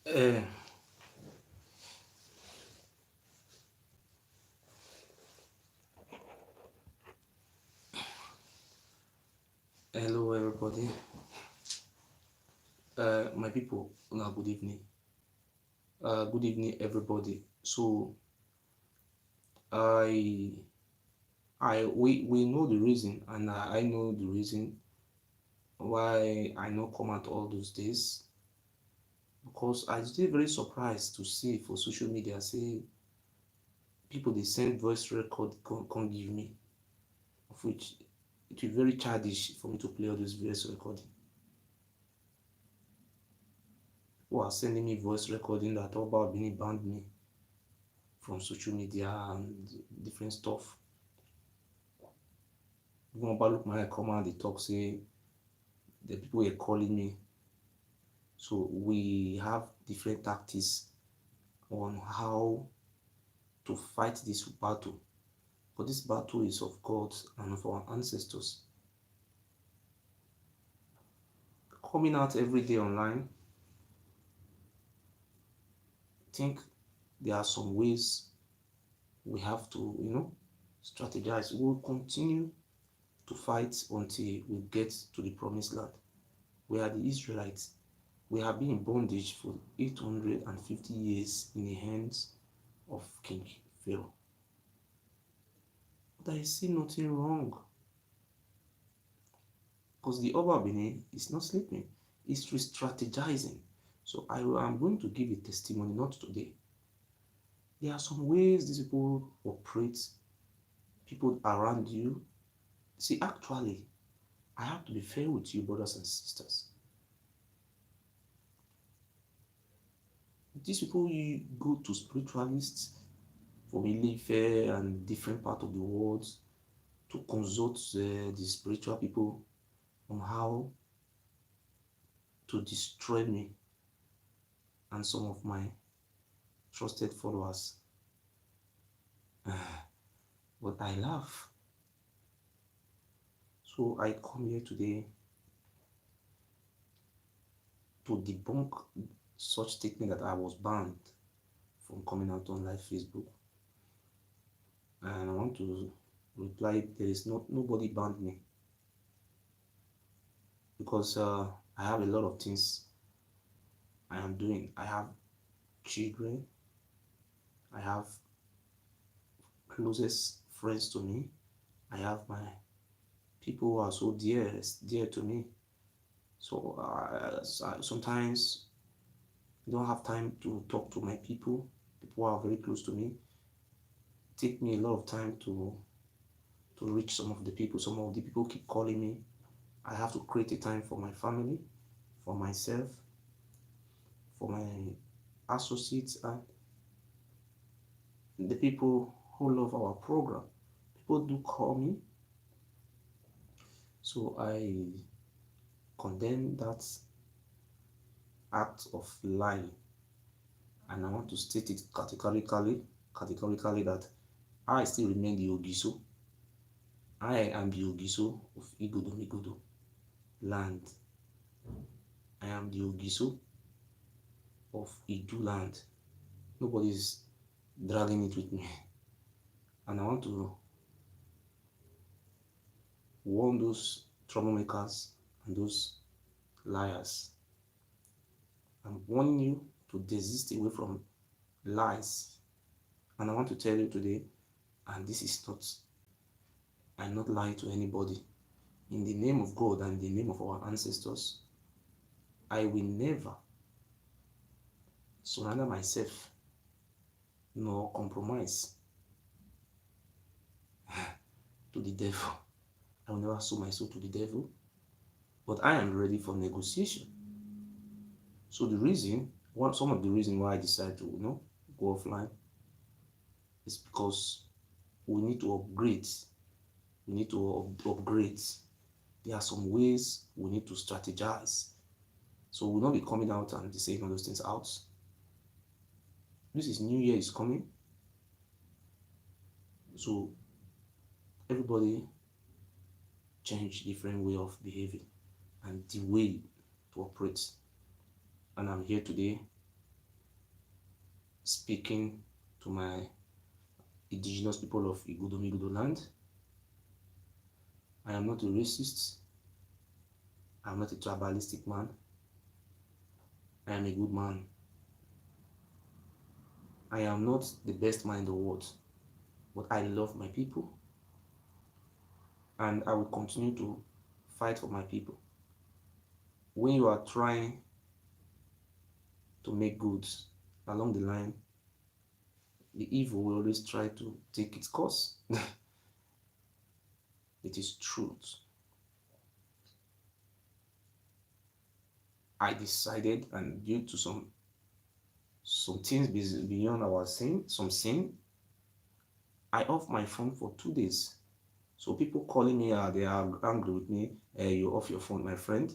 Uh, Hello, everybody. My people, good evening. Good evening, everybody. So, I, we know the reason, and I know the reason why I not come out all those days, because I still very surprised to see for social media say people they send voice record can give me, of which it will be very childish for me to play all those voice recording. Who are sending me voice recording that all about being banned me from social media and different stuff. Even about look my come out, they talk say the people were calling me. So we have different tactics on how to fight this battle. But this battle is of God and of our ancestors. Coming out every day online, I think there are some ways we have to, strategize. We'll continue to fight until we get to the promised land. We are the Israelites. We have been in bondage for 850 years in the hands of King Pharaoh. But I see nothing wrong, because the Oba Benin is not sleeping, it's re-strategizing. So I am going to give a testimony, not today. There are some ways these people operate, people around you. See, actually, I have to be fair with you, brothers and sisters. These people, you go to spiritualists from Ilefe and different part of the world to consult the spiritual people on how to destroy me and some of my trusted followers. But I laugh. So I come here today to debunk such statement that I was banned from coming out on live Facebook. And I want to reply, there is nobody banned me, because I have a lot of things I am doing. I have children, I have closest friends to me, I have my people who are so dear to me. So sometimes I don't have time to talk to my people. People who are very close to me. Take me a lot of time to reach some of the people. Some of the people keep calling me. I have to create a time for my family, for myself, for my associates, and the people who love our program. People do call me. So I condemn that act of lying, and I want to state it categorically that I still remain the Ogiso. I am the Ogiso of Igodomigodo. land. I am the Ogiso of Iduuland. Nobody is dragging it with me. And I want to warn those troublemakers and those liars. I'm warning you to desist away from lies. And I want to tell you today, and this is not, I'm not lying to anybody. In the name of God and in the name of our ancestors, I will never surrender myself nor compromise to the devil. I will never sow my soul to the devil, but I am ready for negotiation. So the reason, some of the reason why I decided to, go offline is because we need to upgrade. We need to upgrade. There are some ways we need to strategize. So we'll not be coming out and saying all those things out. This is New Year is coming. So everybody change different way of behaving and the way to operate. And I'm here today speaking to my indigenous people of Igodomigodo land. I am not a racist. I am not a tribalistic man. I am a good man. I am not the best man in the world, but I love my people. And I will continue to fight for my people. When you are trying to make good along the line, the evil will always try to take its course. It is truth. I decided, and due to some things beyond our sin, I off my phone for 2 days. So people calling me, they are angry with me. You off your phone, my friend.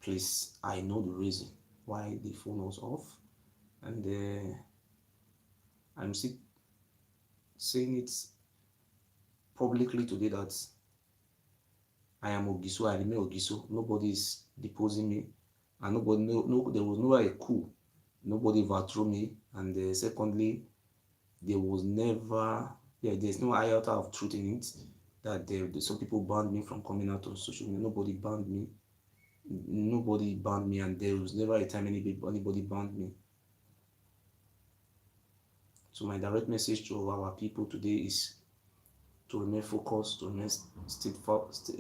Please, I know the reason why the phone was off, and I'm still saying it publicly today that I am Ogiso. I remain Ogiso. Nobody is deposing me, and nobody, there was no a coup. Nobody overthrew me, and secondly, there was never, there's no iota of truth in it that some people banned me from coming out on social media. Nobody banned me. Nobody banned me, and there was never a time anybody banned me. So my direct message to our people today is to remain focused, to remain steadfast.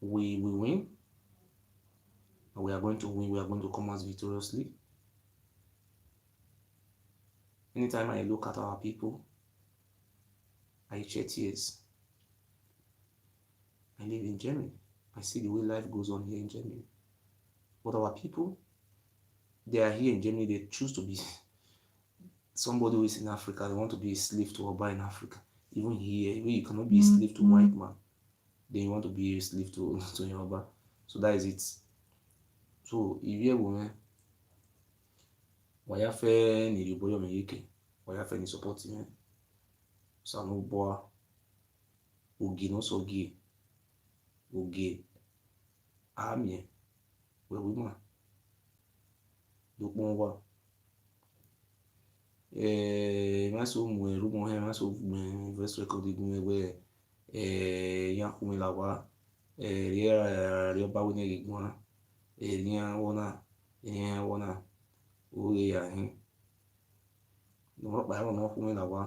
We will win, and we are going to win. We are going to come out victoriously. Anytime I look at our people, I shed tears. I live in Germany. I see the way life goes on here in Germany. But our people, they are here in Germany. They choose to be somebody who is in Africa. They want to be a slave to Oba in Africa. Even here, where you cannot be a slave to white man, then you want to be a slave to Yoruba. So that is it. So if you woman, why fe ni riboyo me yeke, why fe ni support me, so no boa, ogi no so ogi, amie, we woman, donc bon wa, maso mu rumo he maso mu verse record gun we yan kumi la wa, ria ba woni egun èèyàn wọnà orí àhín n'ọkpa ẹwọn n'ọkwụ na wa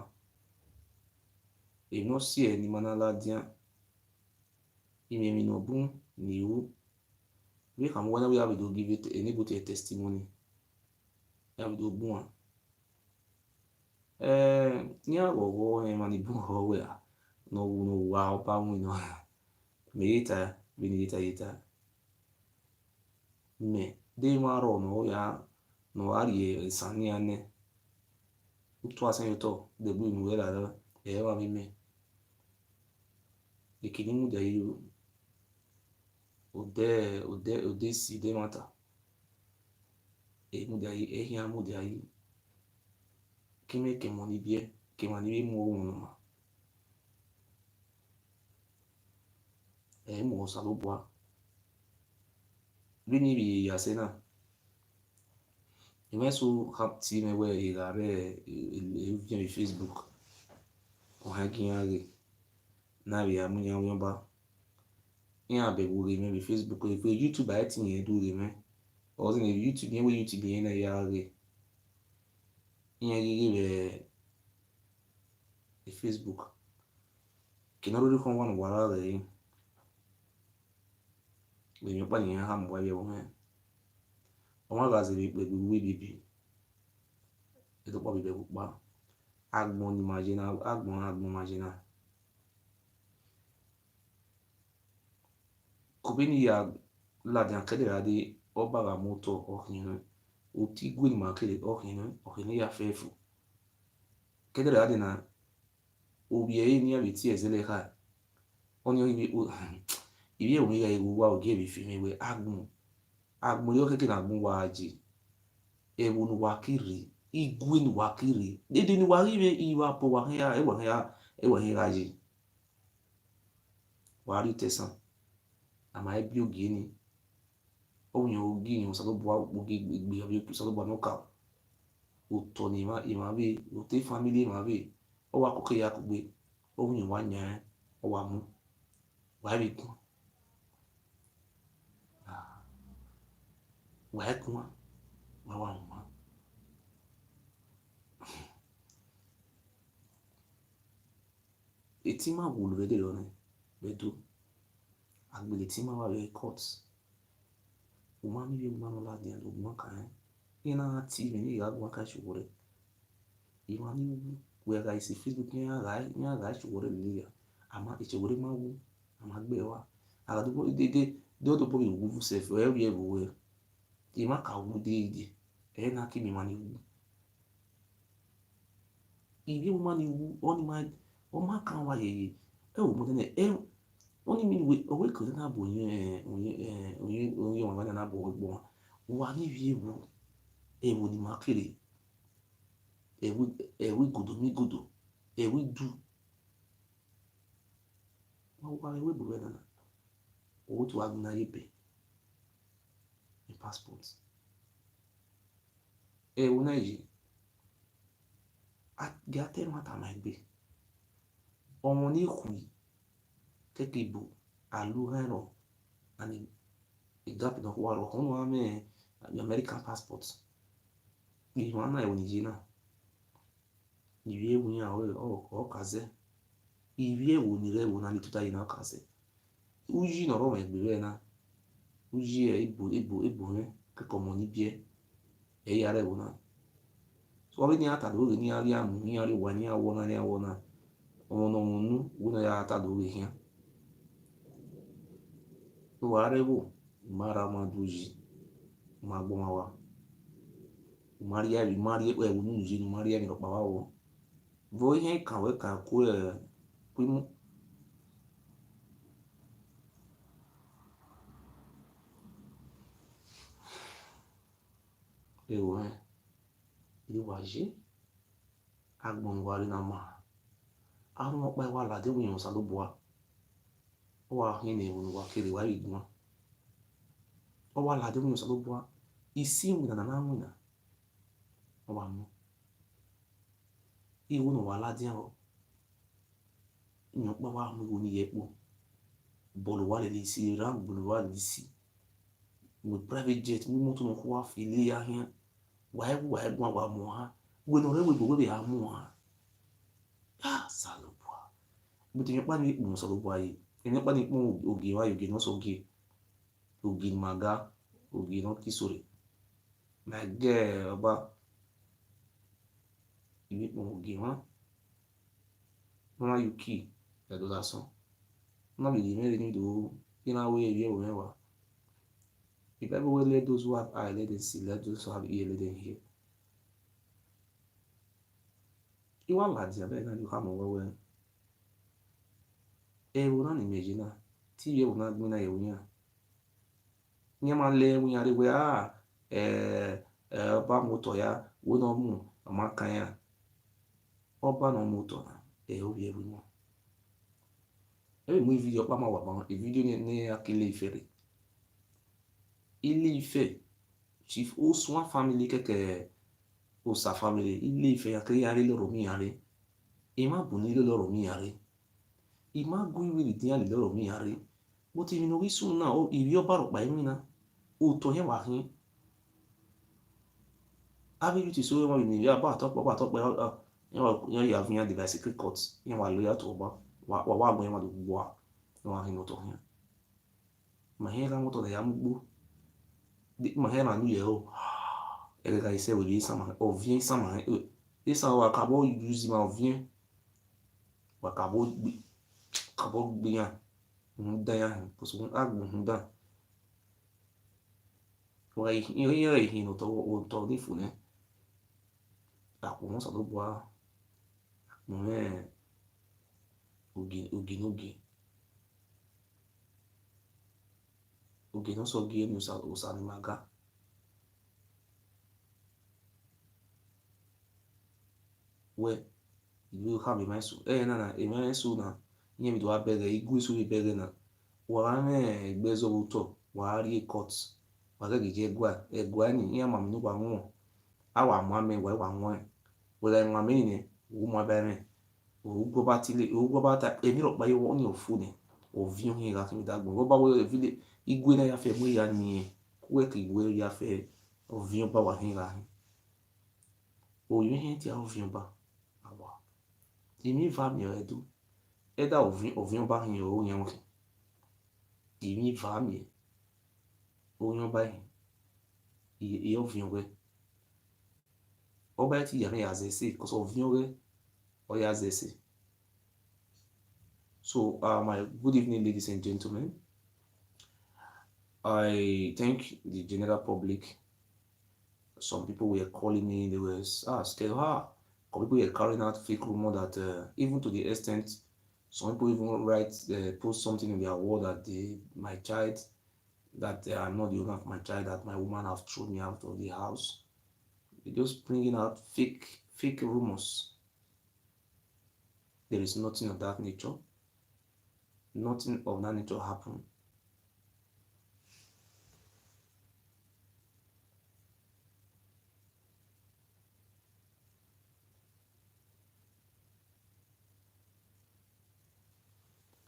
èèyàn sí ẹ ní manala díà ìmẹ̀mí n'ọbụ n'iwu we ka mwana we have to give it enable to a testimony have to gbu ní àwọ̀wọ̀ ẹ̀mánì bú ọwọ́ ẹ̀ n'ọwụ wa ọba nwụ nọ meyeta benedita me de maro no ya no ari sani ane utu asan yoto de bu nu era e wa mi me ekini mu de yo ode si de mata e mu de e hia mu de ayi kime ke moni bie ke mani mu wo no ma mo salubwa bini bi yasena imesu hapti mewe igare via Facebook o hagiare na bi amunya womba ya be wuri me bi Facebook ko YouTube a tinye dure me o ze YouTube ye we YouTube ye na ya re ihe gigi be Facebook kinarudi kwa wana wala re be nyopa ni ha mwa ye wo ọma gaziri ikpegbu wibibi edokpa bibe gukpa agbon imagine agbon imagine kubini ya ladian kedera di obaga moto ohinu uti gwin makele ohinu ya fefu kedera di na obiye ni abiti ezele ha onyo ibi ewu ya igu wa oge bi fi mewe agbon yo keke na agbon waji ewu nu wakiri igwe nu wakiri dede ni wakiri iwa po wakaya ewa ya ji wari tesan ama ebi ogi ni onyo ogi ni salo bo ogi gbe abi salo bo no ka uto ni ma be uti family ma be o wa koke ya kugbe onyo wa nya o wa mu wa bi kun wa kun wa mu etima wulu bede lone bedu agbele tima wa be court umami bi umano la dia do gwa kan ina ti me ni ga gwa ka shugure imani we ga isi Facebook nya ga shugure liya ama ishugure ma wu ama gbe wa ala do de do bo bi wu self we we we ima ka wu de na ki mi mani wu ibi umani wu oni ma o ma kan wa ye o mo ne oni mi we o we ko na bo onye wa na bo gbo wa ni bi ewu ni makere ewu Igodomigodo ewu du wa ewu bo na o to agna yepe e passport ewu na yi gate mata ma gbe ọmọ ní ìkùn kẹ́kẹ́ ìbò àlúhẹ́rọ̀ and ìdápìnà wà lọ́kàn wà mẹ́ American passport ìwọ̀n náà ìwọ̀n nìyí náà ìwé ewu yẹn àwọn ọkàzẹ́ ìwé ewu nìrẹ́ ewu náà ní tútà yìí náà kàzẹ́ ují nọ̀rọ̀ wọn ẹgbẹ̀ rẹ̀ náà ují ẹ̀ ìbò rẹ̀ kẹ́kọ̀ọ́ mọ̀ níbi ẹ̀yà rẹ̀ ewu náà so wọ́n bí ní àtàlórí ní àrí àmú ní àrí wà ní àwọ̀ náà ono munu una ya ta do hia o arebo mara maduji magbo mawa maria e wonu ji ni maria ni lo pa wa wo vo hia kan we kan ko primu e wo ni waje agbon wari na ma àwọn ọ̀pá ìwà àlàdé wọ̀nyí ọ̀sán ló bọ̀ wá ó wà ní ìwọ̀n wà kiri wà ìgbìmọ̀ wọn ó wà àlàdé wọ̀nyí ọ̀sán ló bọ̀ wá isi ìwọ̀n nàná náà wọ̀nyí ó wà mú ìwọ̀n wà aládé ọ̀ ìyọ̀n pẹ́ wà mú ìwọ̀n ní yẹ̀pọ̀ bọ̀lù wà lè sí ram bọ̀lù wà lè sí with private jet mú mọ́tò náà kó wà fi ilé ahín wà ẹ̀gbọ́n wà mú ha wọ́n náà rẹ̀ wẹ̀ bẹ̀ mú ha salubwa buti nyokpa ni ikpu salubwa yi nyokpa ni ikpu ogi wa yogi no so ogi maga ogi no kisore na ge oba ibi ikpu ogi wa na yuki ya do la so na bi mere ni do ina we ye we wa if ever we let those who have eye let them see let those who have ear let them hear iwa ladi abe na you come wewe ewu na imagine ti ewu na gbe na ewu yan ni ma le ewu yan rewe ba moto ya wo no mu ma kan ya oba no moto na ewu mo ebe mu video kpa ma wa ba video ne akile ifere ile ife chief oswa family keke osa family ile ife ya kre yare loro mi yare ima buni loro mi yare ima gwi wi di ale loro mi yare bó ti mi no wi sun na o iri oba ro pa emi na o to yen wa hin abi you ti so yen wa ni ya ba to pe yen ya via de secret court yen wa loyal to oba wa gbo yen wa do wa wa hin no to hin ma hen ra mo to ya mugbo ma hen na nu ye o ele ga ise we sama o vien sama e sa wa ka bo use ma o vien wa ka bo gbe yan da yan ko so agbo da wa yin no to o to ni fu ne àpò wọn sọ tó bọ àpò oge no so gi enu usa ni maga we you have my so na e my so na yin mi do abere igu so ibere na wa me gbezo uto wa ri court wa ge je egwa ni yin ma mi no wa won awa mo ame wa won wele nwa me ni wo mo bere o go ba ta emi ro pa yo won ni ofu ni o vi hin ga mi dagbo go ba wo vile igwe na ya fe mo ya ni ku e ki igwe ya fe o vi ba wa hin ga o yin hin ti a o vi ba awa ti mi va mi edu e da o vi ba hin o yan o ti mi va mi o yan ba hin i o vi we ọba ti yàrá yazese because of yore or yazese. So my good evening, ladies and gentlemen. I thank the general public. Some people were calling me, they were scared. Some people were carrying out fake rumor that even to the extent some people even post something in their wall that my child, that I'm not the owner of my child, that my woman have thrown me out of the house. Just bringing out fake rumors. There is nothing of that nature. Nothing of that nature happened.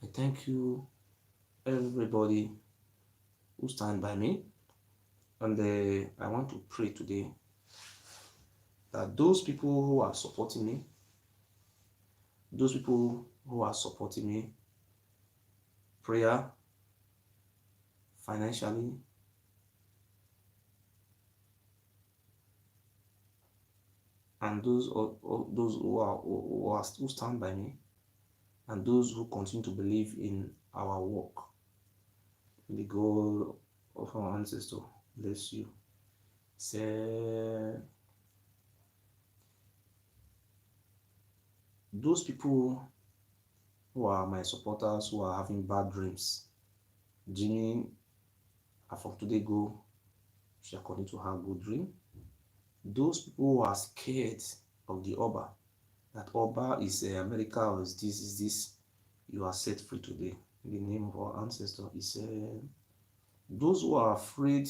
I thank you, everybody who stand by me, and I want to pray today that those people who are supporting me, prayer, financially, and those who stand by me, and those who continue to believe in our work, the God of our ancestors bless you. Say, those people who are my supporters who are having bad dreams, Jimmy, from today go, shall continue to have good dream. Those people who are scared of the Oba, that Oba is America or is this, you are set free today. In the name of our ancestor, he said, those who are afraid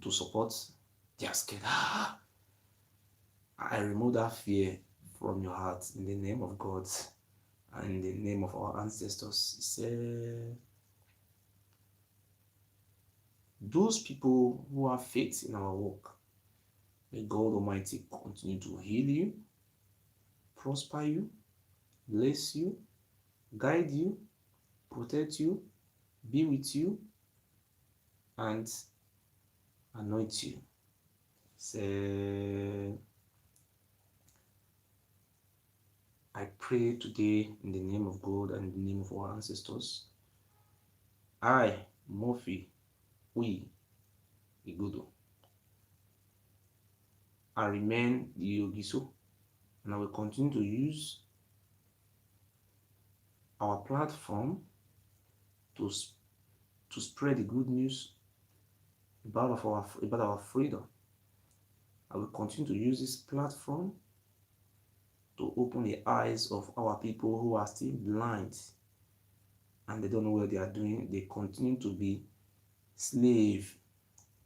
to support, they are scared. I remove that fear from your heart in the name of God and in the name of our ancestors. He said, those people who have faith in our work, may God Almighty continue to heal you, prosper you, bless you, guide you, protect you, be with you, and anoint you. Say, I pray today in the name of God and in the name of our ancestors. I, Murphy, Igodo, I remain the Ogiso, and I will continue to use our platform to spread the good news about our freedom. I will continue to use this platform to open the eyes of our people who are still blind and they don't know what they are doing. They continue to be slave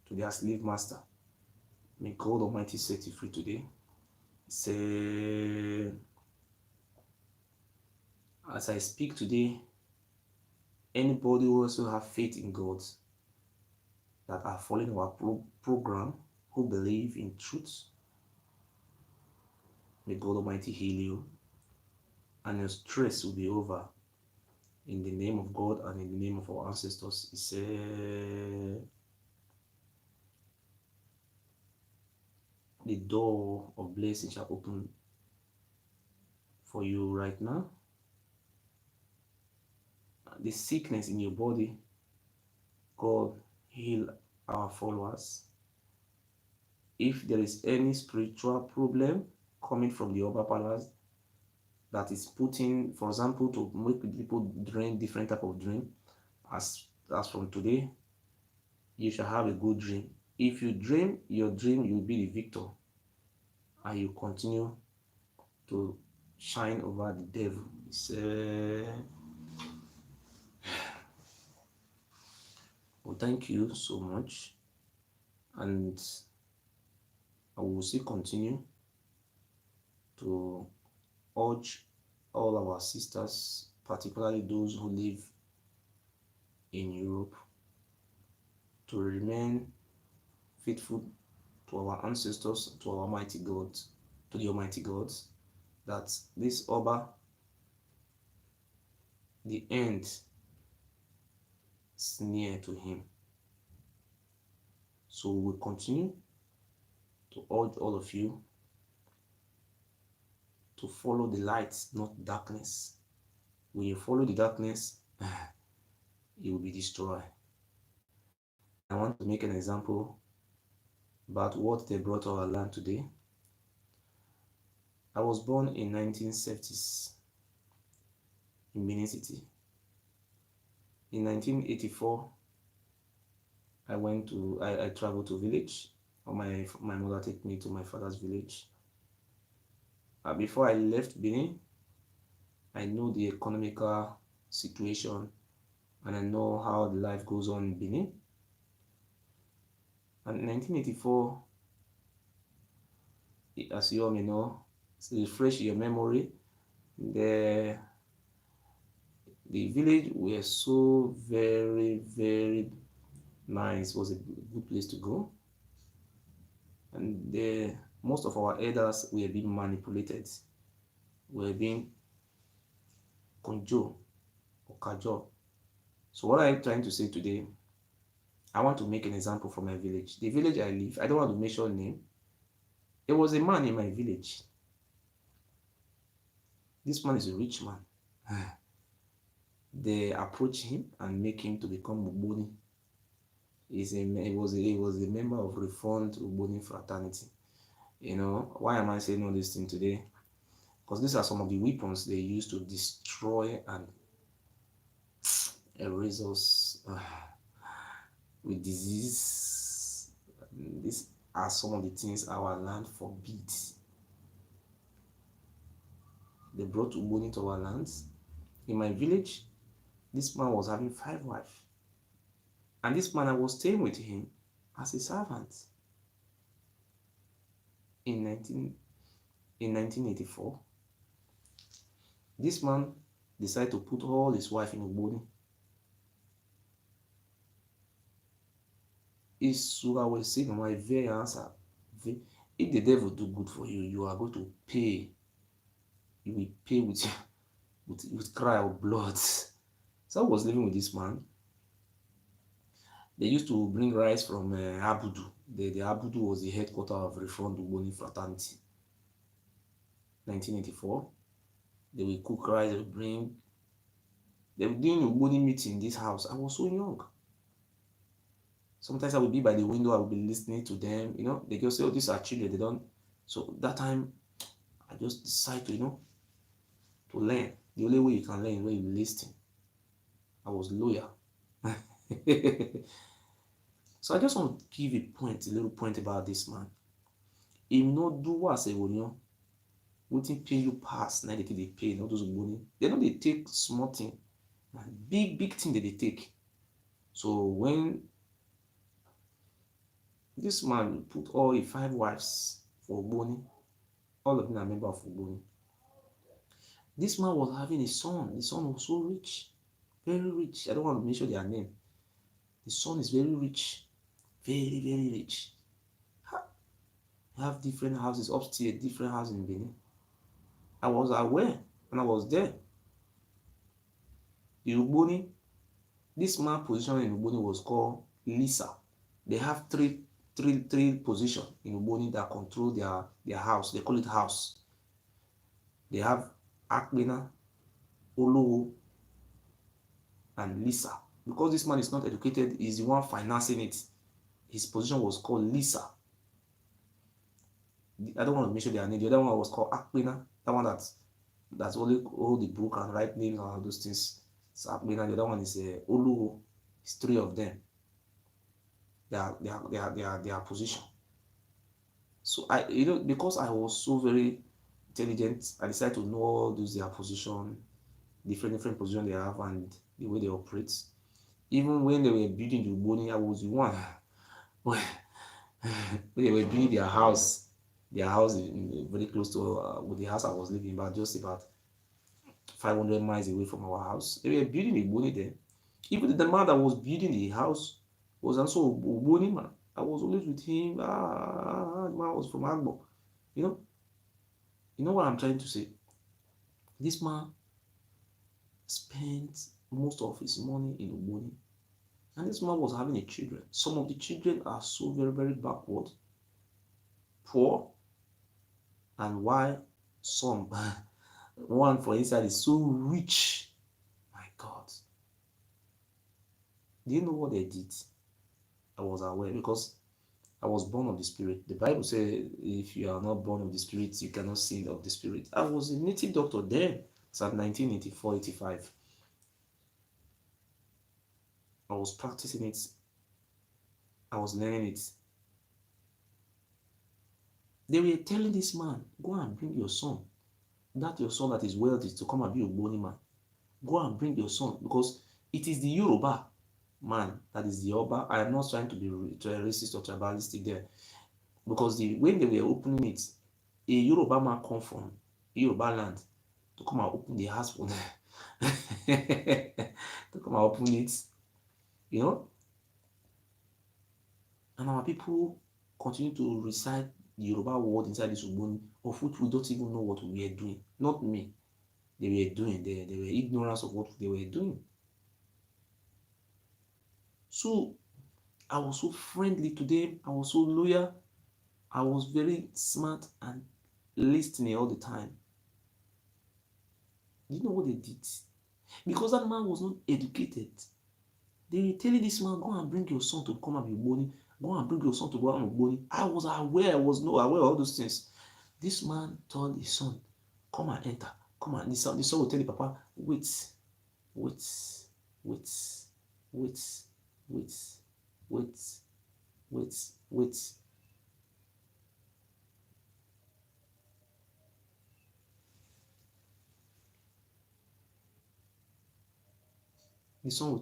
to their slave master. May God Almighty set you free today. Say, as I speak today, anybody who also have faith in God that are following our program, who believe in truth, may God Almighty heal you and your stress will be over in the name of God and in the name of our ancestors. He said, the door of blessing shall open for you right now. The sickness in your body, God heal our followers. If there is any spiritual problem coming from the upper palace that is putting, for example, to make people dream different type of dream, as from today, you shall have a good dream. If you dream your dream, you will be the victor and you continue to shine over the devil. Well, thank you so much, and I will still continue to urge all our sisters, particularly those who live in Europe, to remain faithful to our ancestors, to our mighty God, to the Almighty God, that this Oba, the end is near to him. So we will continue to urge all of you to follow the light, not darkness. When you follow the darkness, you will be destroyed. I want to make an example about what they brought to our land today. I was born in 1970s in Benin City. In 1984, I traveled to village, or my mother took me to my father's village. Before I left Benin, I know the economical situation and I know how the life goes on in Benin. And in 1984, as you all may know, to refresh your memory, the village were so very, very nice. It was a good place to go. And most of our elders were being manipulated, were being conjure or cajole. So what I'm trying to say today, I want to make an example from my village. The village I live, I don't want to mention name. There was a man in my village. This man is a rich man. They approach him and make him to become Uboni. He was a member of Reformed Uboni fraternity. You know, why am I saying all this thing today? Because these are some of the weapons they use to destroy and erase us with disease. These are some of the things our land forbids. They brought Uboni to our lands. In my village, this man was having 5 wives. And this man, I was staying with him as a servant. In 1984, this man decided to put all his wife in Uboni. Is what I will say my very answer. If the devil do good for you, you are going to pay. You will pay with cry of blood. So I was living with this man. They used to bring rice from Abudu. The Abudu was the headquarters of Reformed Uboni fraternity. 1984. They will cook rice, they were doing Uboni meeting in this house. I was so young. Sometimes I would be by the window, I would be listening to them. You know, they just say, oh, these are children, they don't. So that time, I just decided to, to learn. The only way you can learn is when you listen. I was loyal. So I just want to give a little point about this man. He no do what I say, Wetin pain you pass, na dey take dey pain. All those ogboni, they no dey take small thing. Na big thing they dey take. So when this man put all his 5 wives for ogboni, all of them are member of ogboni. This man was having a son. The son was so rich, very rich. I don't want to mention their name. The son is very rich, very rich. Have different houses upstairs, different houses in Benin. I was aware and I was there. The Ugboni, this man position in Ugboni was called Lisa. They have three positions in Ugboni that control their house. They call it house. They have Akbena, Olowo, and Lisa. Because this man is not educated, he's the one financing it. His position was called Lisa. I don't want to mention their name. The other one was called Akbena. That one that's only hold the book and write names and all those things. So Akbena. The other one is Olowo. It's 3 of them. Their position. So because I was so very intelligent, I decided to know all those their position, different position they have and the way they operate. Even when they were building the Ugboni, I was the one when they were building their house. Their house is very close to with the house I was living, but just about 500 miles away from our house. They were building the Ugboni there. Even the man that was building the house was also a Ugboni man. I was always with him. The man was from Agbo. You know what I'm trying to say? This man spent most of his money in Ugboni. And this man was having a children. Some of the children are so very backward, poor, and while some, one for inside is so rich. My God. Do you know what they did? I was aware because I was born of the Spirit. The Bible says if you are not born of the Spirit, you cannot sin of the Spirit. I was a native doctor then. It's at 1984-85. I was practicing it. I was learning it. They were telling this man, go and bring your son. That your son that is wealthy to come and be a Ugboni man. Go and bring your son because it is the Yoruba man that is the Oba. I am not trying to be racist or tribalistic there. Because when they were opening it, a Yoruba man come from Yoruba land to come and open the house for them. To come and open it. And our people continue to recite the Yoruba word inside this Ugboni, of which we don't even know what we were doing. Not me. They were doing. They were ignorant of what they were doing. So I was so friendly to them. I was so loyal. I was very smart and listening all the time. Do you know what they did? Because that man was not educated. They were telling this man, go and bring your son to come and be Ugboni. Go and bring your son to go and be Ugboni. I was aware. I was not aware of all those things. This man told his son, come and enter. Come and the son will tell the papa, wait. The son will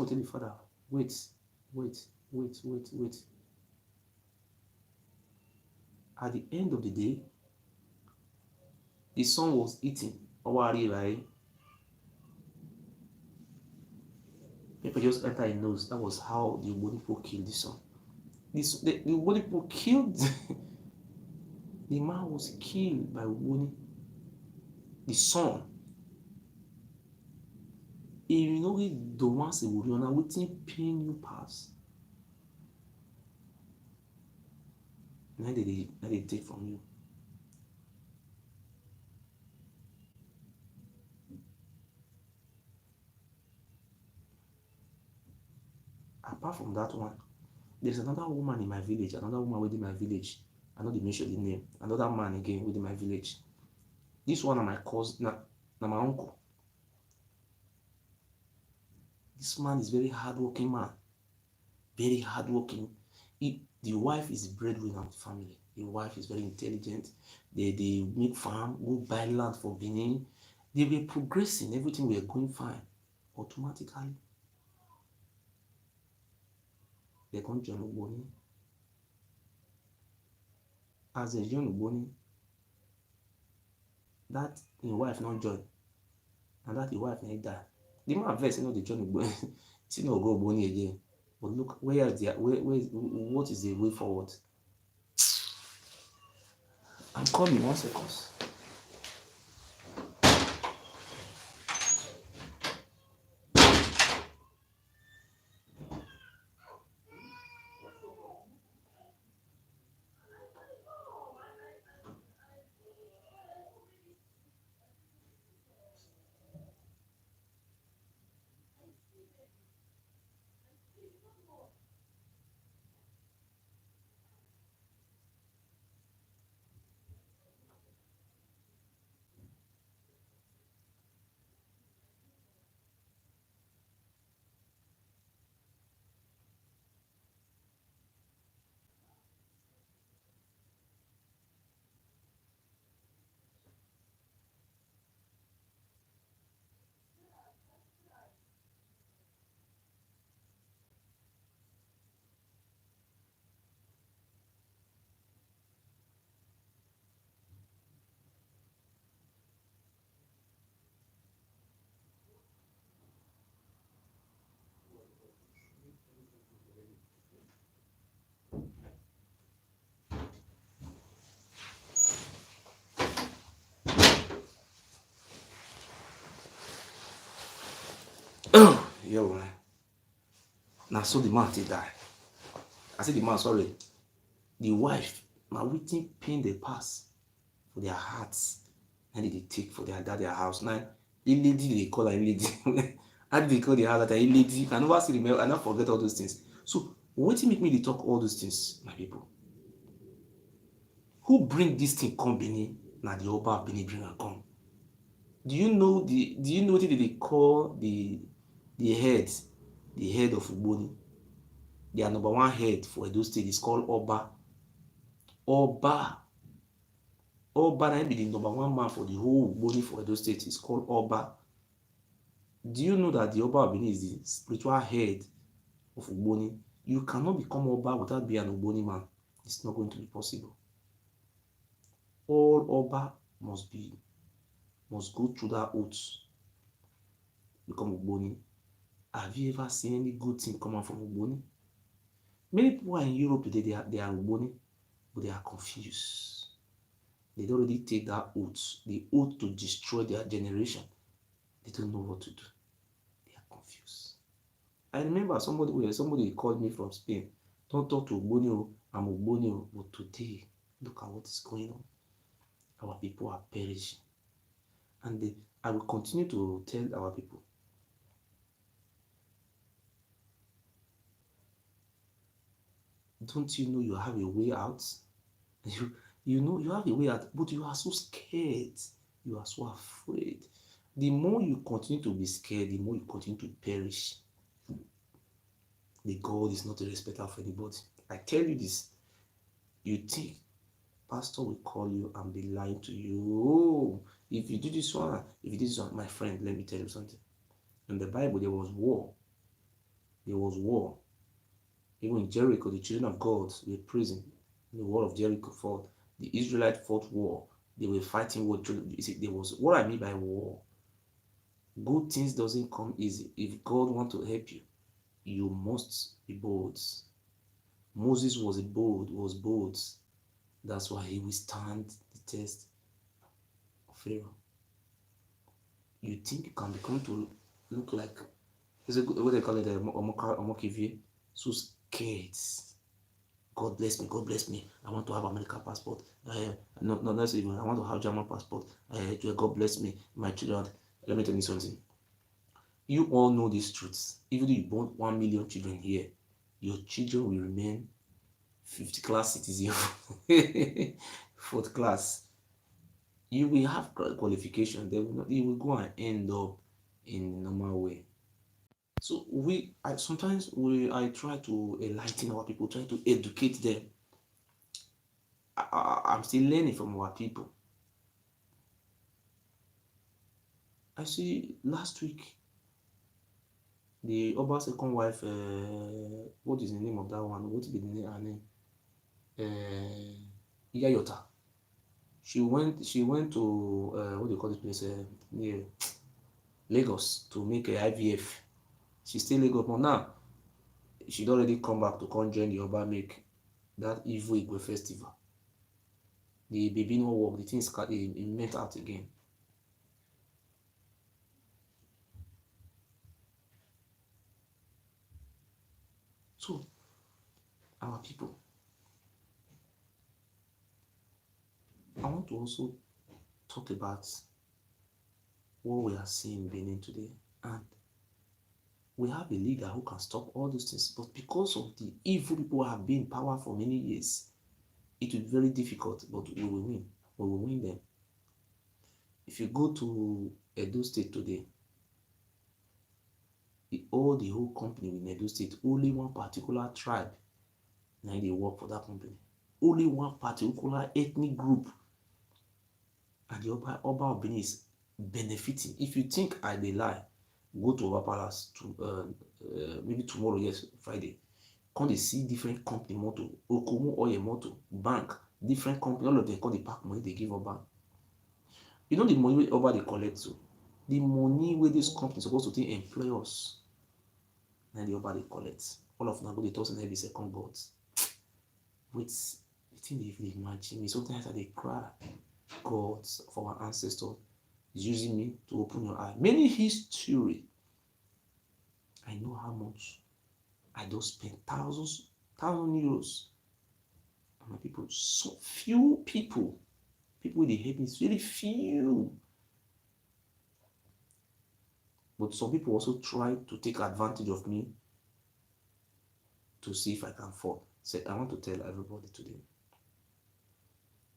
tell the father, wait. At the end of the day, the son was eating. People just enter his nose. That was how the Ugboni people killed the son. The Ugboni people killed. The man was killed by Ugboni. The son. If you know it, the ones they will now waiting pain you pass. Now they take from you. Apart from that one, there's another woman in my village, another woman within my village. I know they mentioned the name. Another man again within my village. This one are my cousin, my uncle. This man is very hardworking man. Very hardworking. The wife is the breadwinner of the family. The wife is very intelligent. They make farm, go buy land for Benin. They were progressing, everything were going fine. Automatically, they come join Ogboni. As they join Ogboni, that him wife not join, and that him wife not die. The man vex, you know, the join Ogboni. He no go Ogboni again. But look, what is the way forward? I'm coming, 1 second. Yo, man. Now so the man take die. I say the man, sorry. The wife, now wetin pain dey pass for their hearts, and they take for their house. Now, the lady they call her lady. How do they call the house that a lady? I never still remember, I never forget all those things. So, wetin make me dey talk all those things, my people? Who bring this thing come Benin? Na the Oba of Benin bring am come. Do you know what they call the head, the head of Ugboni? Their number one head for Edo State is called Oba. Oba. Oba na be the number one man for the whole Ugboni for Edo State. Is called Oba. Do you know that the Oba of Benin is the spiritual head of Ugboni? You cannot become Oba without being an Ugboni man. It's not going to be possible. All Oba must go through that oath, become Ugboni. Have you ever seen any good thing come out from Ugboni? Many people are in Europe today, they are Ugboni, but they are confused. They don't really take that oath, the oath to destroy their generation. They don't know what to do. They are confused. I remember somebody called me from Spain. Don't talk to Ugboni, I'm Ugboni, but today, look at what is going on. Our people are perishing. And I will continue to tell our people, don't you know you have a way out? You know you have a way out, but you are so scared. You are so afraid. The more you continue to be scared, the more you continue to perish. The God is not a respecter of anybody. I tell you this. You think pastor will call you and be lying to you. Oh, if you do this one, my friend, let me tell you something. In the Bible, there was war. There was war. Even in Jericho, the children of God were praising. The war of Jericho fought. The Israelites fought war. They were fighting war. There was what I mean by war. Good things doesn't come easy. If God wants to help you, you must be bold. Moses was bold. That's why he withstand the test of Pharaoh. You think you can become to look like, what they call it, Omokivie, so scared. God bless me. I want to have American passport. No, that's even. I want to have German passport. God bless me, my children. Let me tell you something. You all know these truths. Even though you born 1 million children here, your children will remain 50th class citizen, 4th class. You will have qualification. You will go and end up in normal way. So sometimes I try to enlighten our people, try to educate them. I'm still learning from our people. I see last week the Oba second wife, what is the name of that one? What is the name? Her name? Iyayota. She went to what do you call this place near Lagos to make a IVF. She still Lagos, but now she'd already come back to come join the Oba make that evil Igwe festival. The baby no work, the things it met out again. So our people, I want to also talk about what we are seeing in Benin today. And we have a leader who can stop all those things. But because of the evil people who have been in power for many years, it will be very difficult, but we will win. We will win them. If you go to Edo State today, all the whole company in Edo State, only one particular tribe, now they work for that company. Only one particular ethnic group. And the Oba of Benin is benefiting. If you think I dey lie, go to Oba Palace to maybe tomorrow, yes, Friday. Come they see different company motor, Okomu Oil motor, bank, different company, all of them come they pack money they give Oba. You know the money wey Oba they collect so. The money where this company supposed to take employ us. Now the Oba they collect. All of them go they toss in every second gods. Wait, the thing they even imagine me. Sometimes I they cry. God for our ancestors is using me to open your eye. Many history. I know how much I just spend thousands euros. And my people, so few people they help me, it's really few. But some people also try to take advantage of me to see if I can fall. So I want to tell everybody today,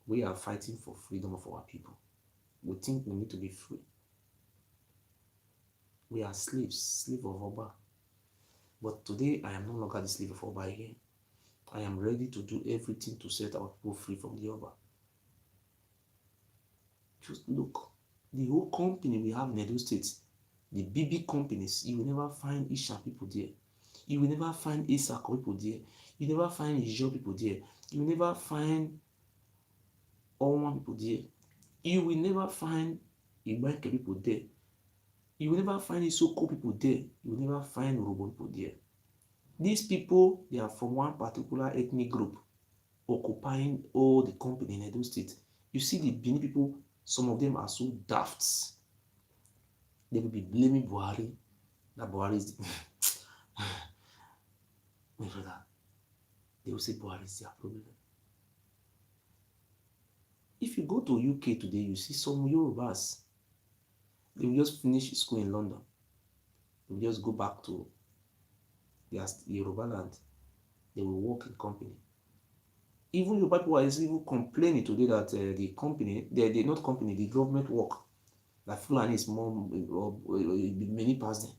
we are fighting for freedom of our people. We think we need to be free. We are slaves, slave of Oba. But today, I am no longer the slave of Oba again. I am ready to do everything to set our people free from the Oba. Just look, the whole company we have in Edo State, the big companies, you will never find Isha people there. You will never find Isako people there. You will never find Ijo people there. You will never find Oman people there. You will never find Ibanke people there. You will never find Isoko people there. You will never find Urobo people there. These people, they are from one particular ethnic group occupying all the company in Edo State. You see the Benin people, some of them are so daft. They will be blaming Buhari. That Buhari is the my brother. They will say Buhari is their problem. If you go to UK today, you see some Yorubas. They will just finish school in London. They will just go back to their Yoruba land. They will work in company. Even Yoruba people are even complaining today that the company, the not company, the government work, that Fulani is more many past them.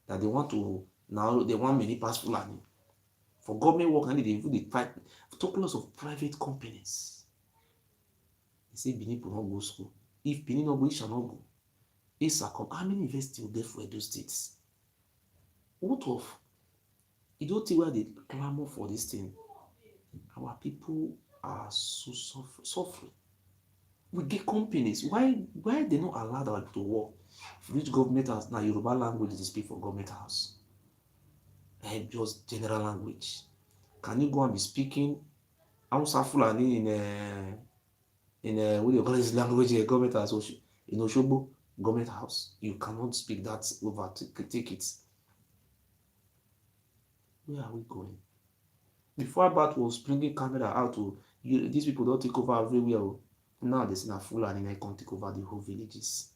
That they want to now they want many past Fulani. For government work, and they even they fight talk lots of private companies. They say Benin will not go school. If Benin not go, it shall not go. How many universities will get for Edo states? What of? You don't think where they clamor for this thing. Our people are so suffering. We get companies. Why they not allow our people to work? Which government house now Yoruba language is speak for government house? And just general language. Can you go and be speaking Hausa Fulani in what do you call this language in government house in Oshobo government house? You cannot speak that over take it. Where are we going? Before Abat was bringing camera out to these people don't take over everywhere. Now they say na Fulani they can't take over the whole villages.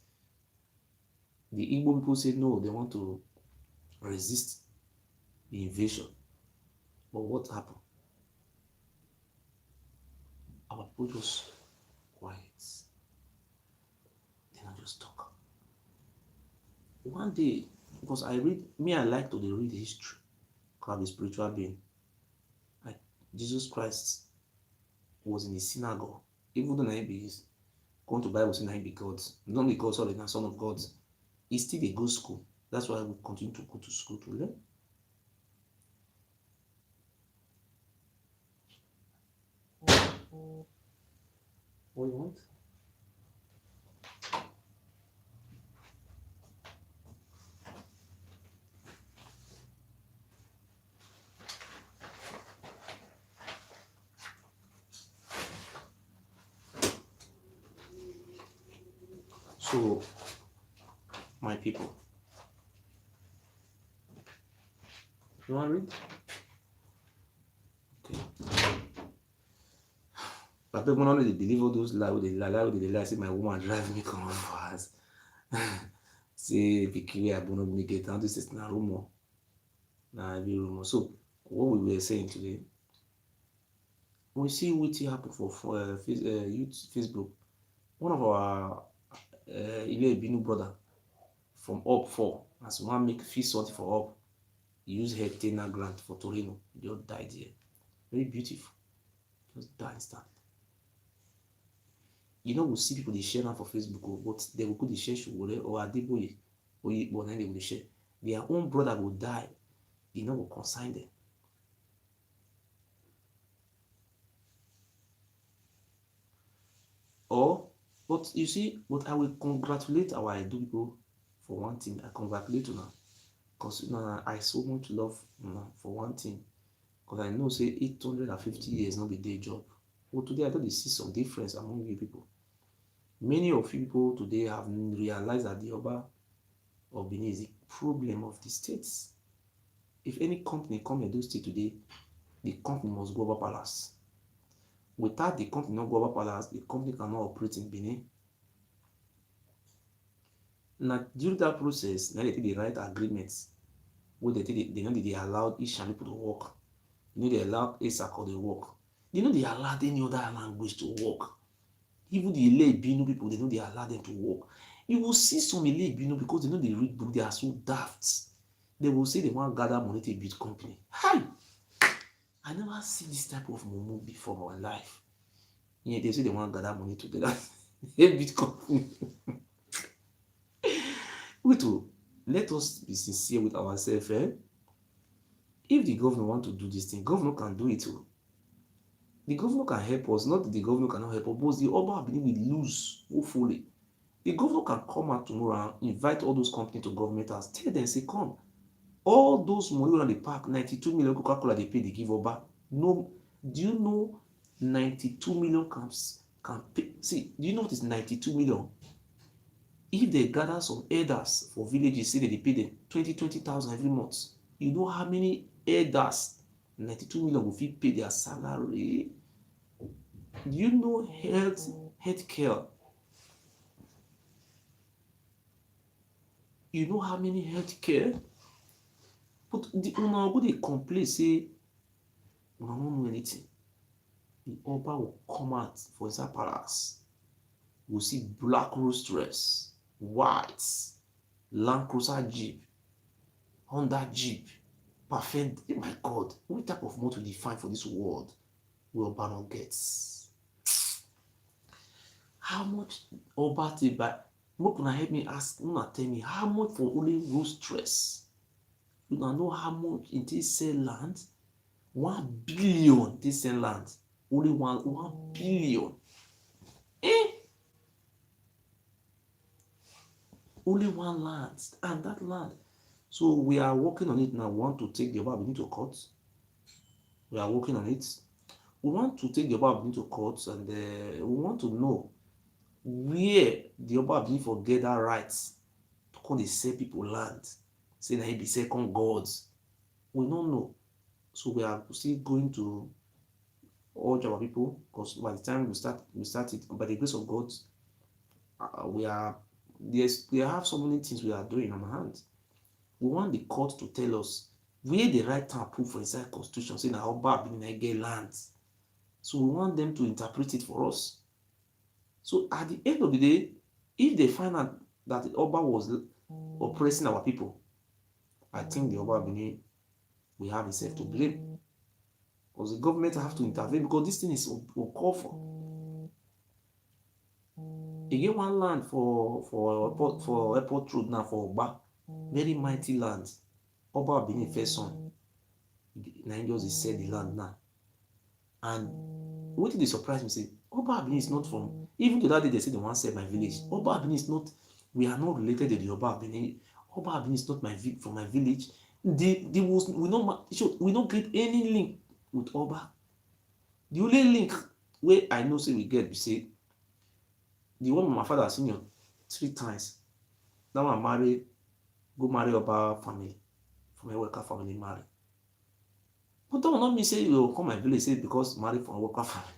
The Igbo people say no, they want to resist the invasion. But what happened? Our people just quiet. They not just talk. One day, because I like to read history, because I'm a spiritual being. Like Jesus Christ was in a synagogue, even though na him be going to Bible say na him be God, not be God, sorry, na son of God, he still dey go school. That's why we continue to go to school to learn. What you want? So, my people, you want to read? Okay. But people don't believe all those lie, they lie, say my woman drive me come for us. Say, Vicky, I don't me get down. This is not rumor. Nah, be rumor. So, what we were saying today, we see what happen for youth Facebook. One of our Ile brother from up 4, as one make fee something for up, he used her tenner grant for Torino. He just died here. Very beautiful. Just die instantly. You know, we see people they share now for Facebook, but they will put the share or Adeboye or then they will share. Their own brother will die. You know, will consign them. Or, but you see, but I will congratulate our Edo people for one thing. I congratulate you now. Because you know, I so much love for one thing. Because I know, say, 850 years not be day job. But today, I thought they see some difference among you people. Many of you people today have realized that the Oba of Benin is the problem of the states. If any company come in those states today, the company must go over palace. Without the company not go over palace, the company cannot operate in Benin. Now, during that process, now they take the right agreements where they know they allowed each and people to work. You know they allowed ASAC to work. They know they allowed any other language to work. Even the Ile Ibinu people, they know they allow them to work. You will see some Ile Ibinu because they know they read book, they are so daft. They will say they want to gather money to build company. Hi! I never see this type of momo before in my life. Yeah, they say they want to gather money together. Build company. Wait, let us be sincere with ourselves. If the governor want to do this thing, governor can do it too. The governor can help us, not the governor cannot help us, but the Oba will lose, hopefully. The governor can come out tomorrow and invite all those companies to government house. Tell them, say, come. All those money on the park, 92 million Coca-Cola they pay, they give Oba. No, do you know 92 million can pay? See, do you know what is 92 million? If they gather some elders for villages, say that they pay them 20,000 every month. You know how many elders 92 million will pay their salary? Do you know health care? You know how many health care? But the una go dey complain say una no know anything. The Oba will come out for inside palace. We'll see black Rolls dress, white, Land Cruiser Jeep, Honda Jeep, perfect. Oh my God, what type of motor define for this world will Oba not gets? How much Oba take buy? Make una help me ask, una tell me how much for only Rolls dress? You know how much in this sell land? 1 billion this sell land. Only 1 billion. Only one land, and that land. So we are working on it now. We want to take the Oba to court. We are working on it. We want to take the Oba to court, and we want to know where the Oba for get that rights to come they sell people land. Say that he be second gods. We don't know. So we are still going to urge our people, because by the time we start it, by the grace of God, we have so many things we are doing on our hands. We want the court to tell us where the right to approve for inside constitution, saying that Oba get lands. So we want them to interpret it for us. So at the end of the day, if they find out that the Oba was oppressing our people, I think the Oba we have himself to blame. Because the government have to intervene because this thing is called for. You get one land for airport road now for Oba, very mighty land. Oba being the first son. Nigerians is sell the land now. And what did they surprise me? Say, Oba Abini is not from, even to that day they say they want to sell my village. Oba Abini is not, we are not related to the Oba Abini. Oba Abini is not from my village. We don't get any link with Oba. The only link where I know say we get, we say, the one my father seen you 3 times. That one go marry Oba family, from a worker family marry. But that will not mean say you will come my village say because marry from a worker family.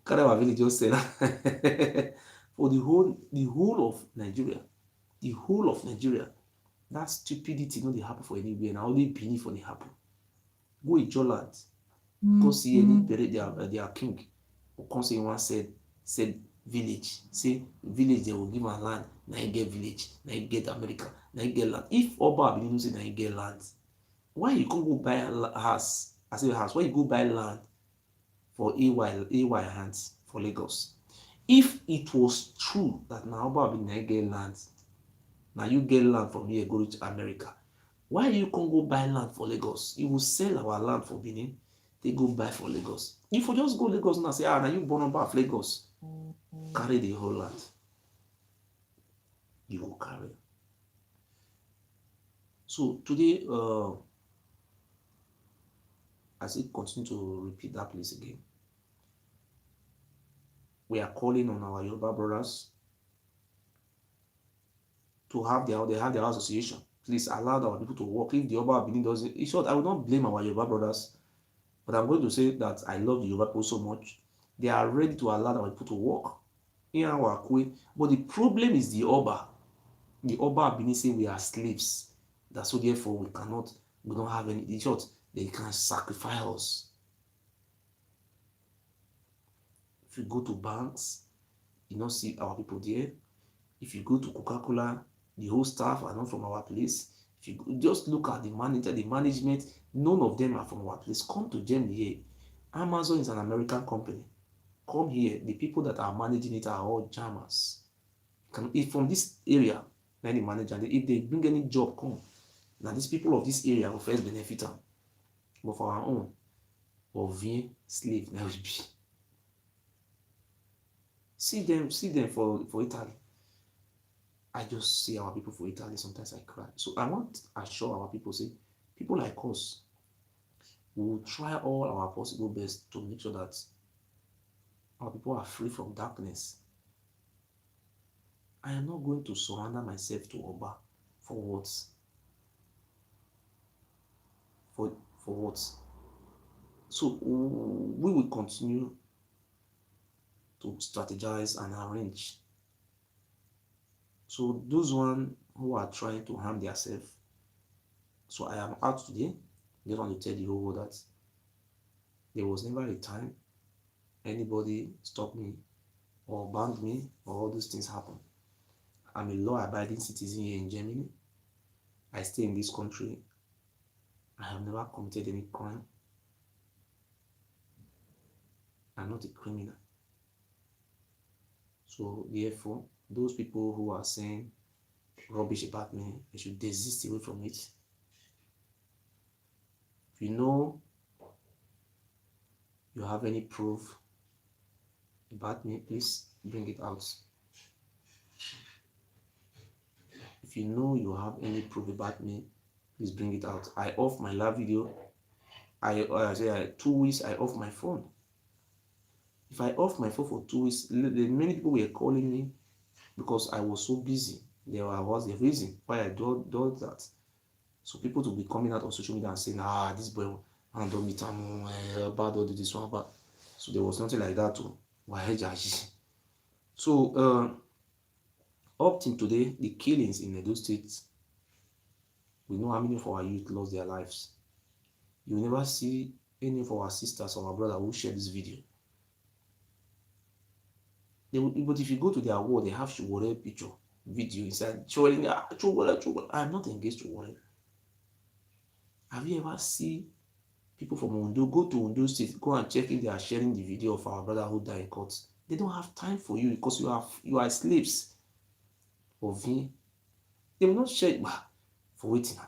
Carry our village just say that. For the whole of Nigeria, that stupidity no dey happen for anywhere. Na only Benin for dey happen. Go Iduuland, go see any parade their king. Or come say one said village. Say village they will give am land. Na you get village. Na you get America. Na you get land. If Oba Abini say na you get land, why you can't go buy a house? I say house. Why you go buy land for AY hands for Lagos? If it was true that now Oba Abini get land, now you get land from here go to America, why you can't go buy land for Lagos? You will sell our land for Benin. They go buy for Lagos. If you just go Lagos now say, now you born on of Lagos, carry the whole land. You will carry. So today, as it continue to repeat that place again, we are calling on our Yoruba brothers to have their association. Please allow our people to work. If the Yoruba Abini doesn't, in short, I will not blame our Yoruba brothers, but I'm going to say that I love the Yoruba people so much. They are ready to allow our people to work in our way. But the problem is the Oba. The Oba Abini say we are slaves. That's so therefore we don't have any. In short, they can sacrifice us. If you go to banks, you don't see our people there. If you go to Coca-Cola, the whole staff are not from our place. If you just look at the manager, the management, none of them are from our place. Come to Germany here. Amazon is an American company. Come here. The people that are managing it are all Germans. If from this area, then the manager, if they bring any job, come. Now these people of this area will first benefit them. But for our own, or via slave, now will be. See them for Italy. I just see our people for Italy. Sometimes I cry. So I want to assure our people, say, people like us, we will try all our possible best to make sure that our people are free from darkness. I am not going to surrender myself to Oba for what? For what? So we will continue to strategize and arrange. So those one who are trying to harm themselves. So I am out today. Just want to tell the whole world that there was never a time anybody stopped me or banned me or all those things happen. I'm a law-abiding citizen here in Germany. I stay in this country. I have never committed any crime. I'm not a criminal. So therefore, those people who are saying rubbish about me, they should desist away from it. If you know you have any proof about me, please bring it out. If you know you have any proof about me, please bring it out. I off my live video. I say 2 weeks I off my phone. If I off my phone for 2 weeks, many people were calling me because I was so busy. There was the reason why I do that. So people to be coming out on social media and saying, this boy, I don't meet him, bad or do this one, but so there was nothing like that too. So up till today, the killings in Edo State, we know how many of our youth lost their lives. You will never see any of our sisters or our brother who share this video. But if you go to their wall, they have Shugore picture, video inside. I'm not engaged to Shugore. Have you ever seen People from Ondo, go to Ondo State, go and check if they are sharing the video of our brother who died in court. They don't have time for you because you are slaves of him. They will not share for waiting.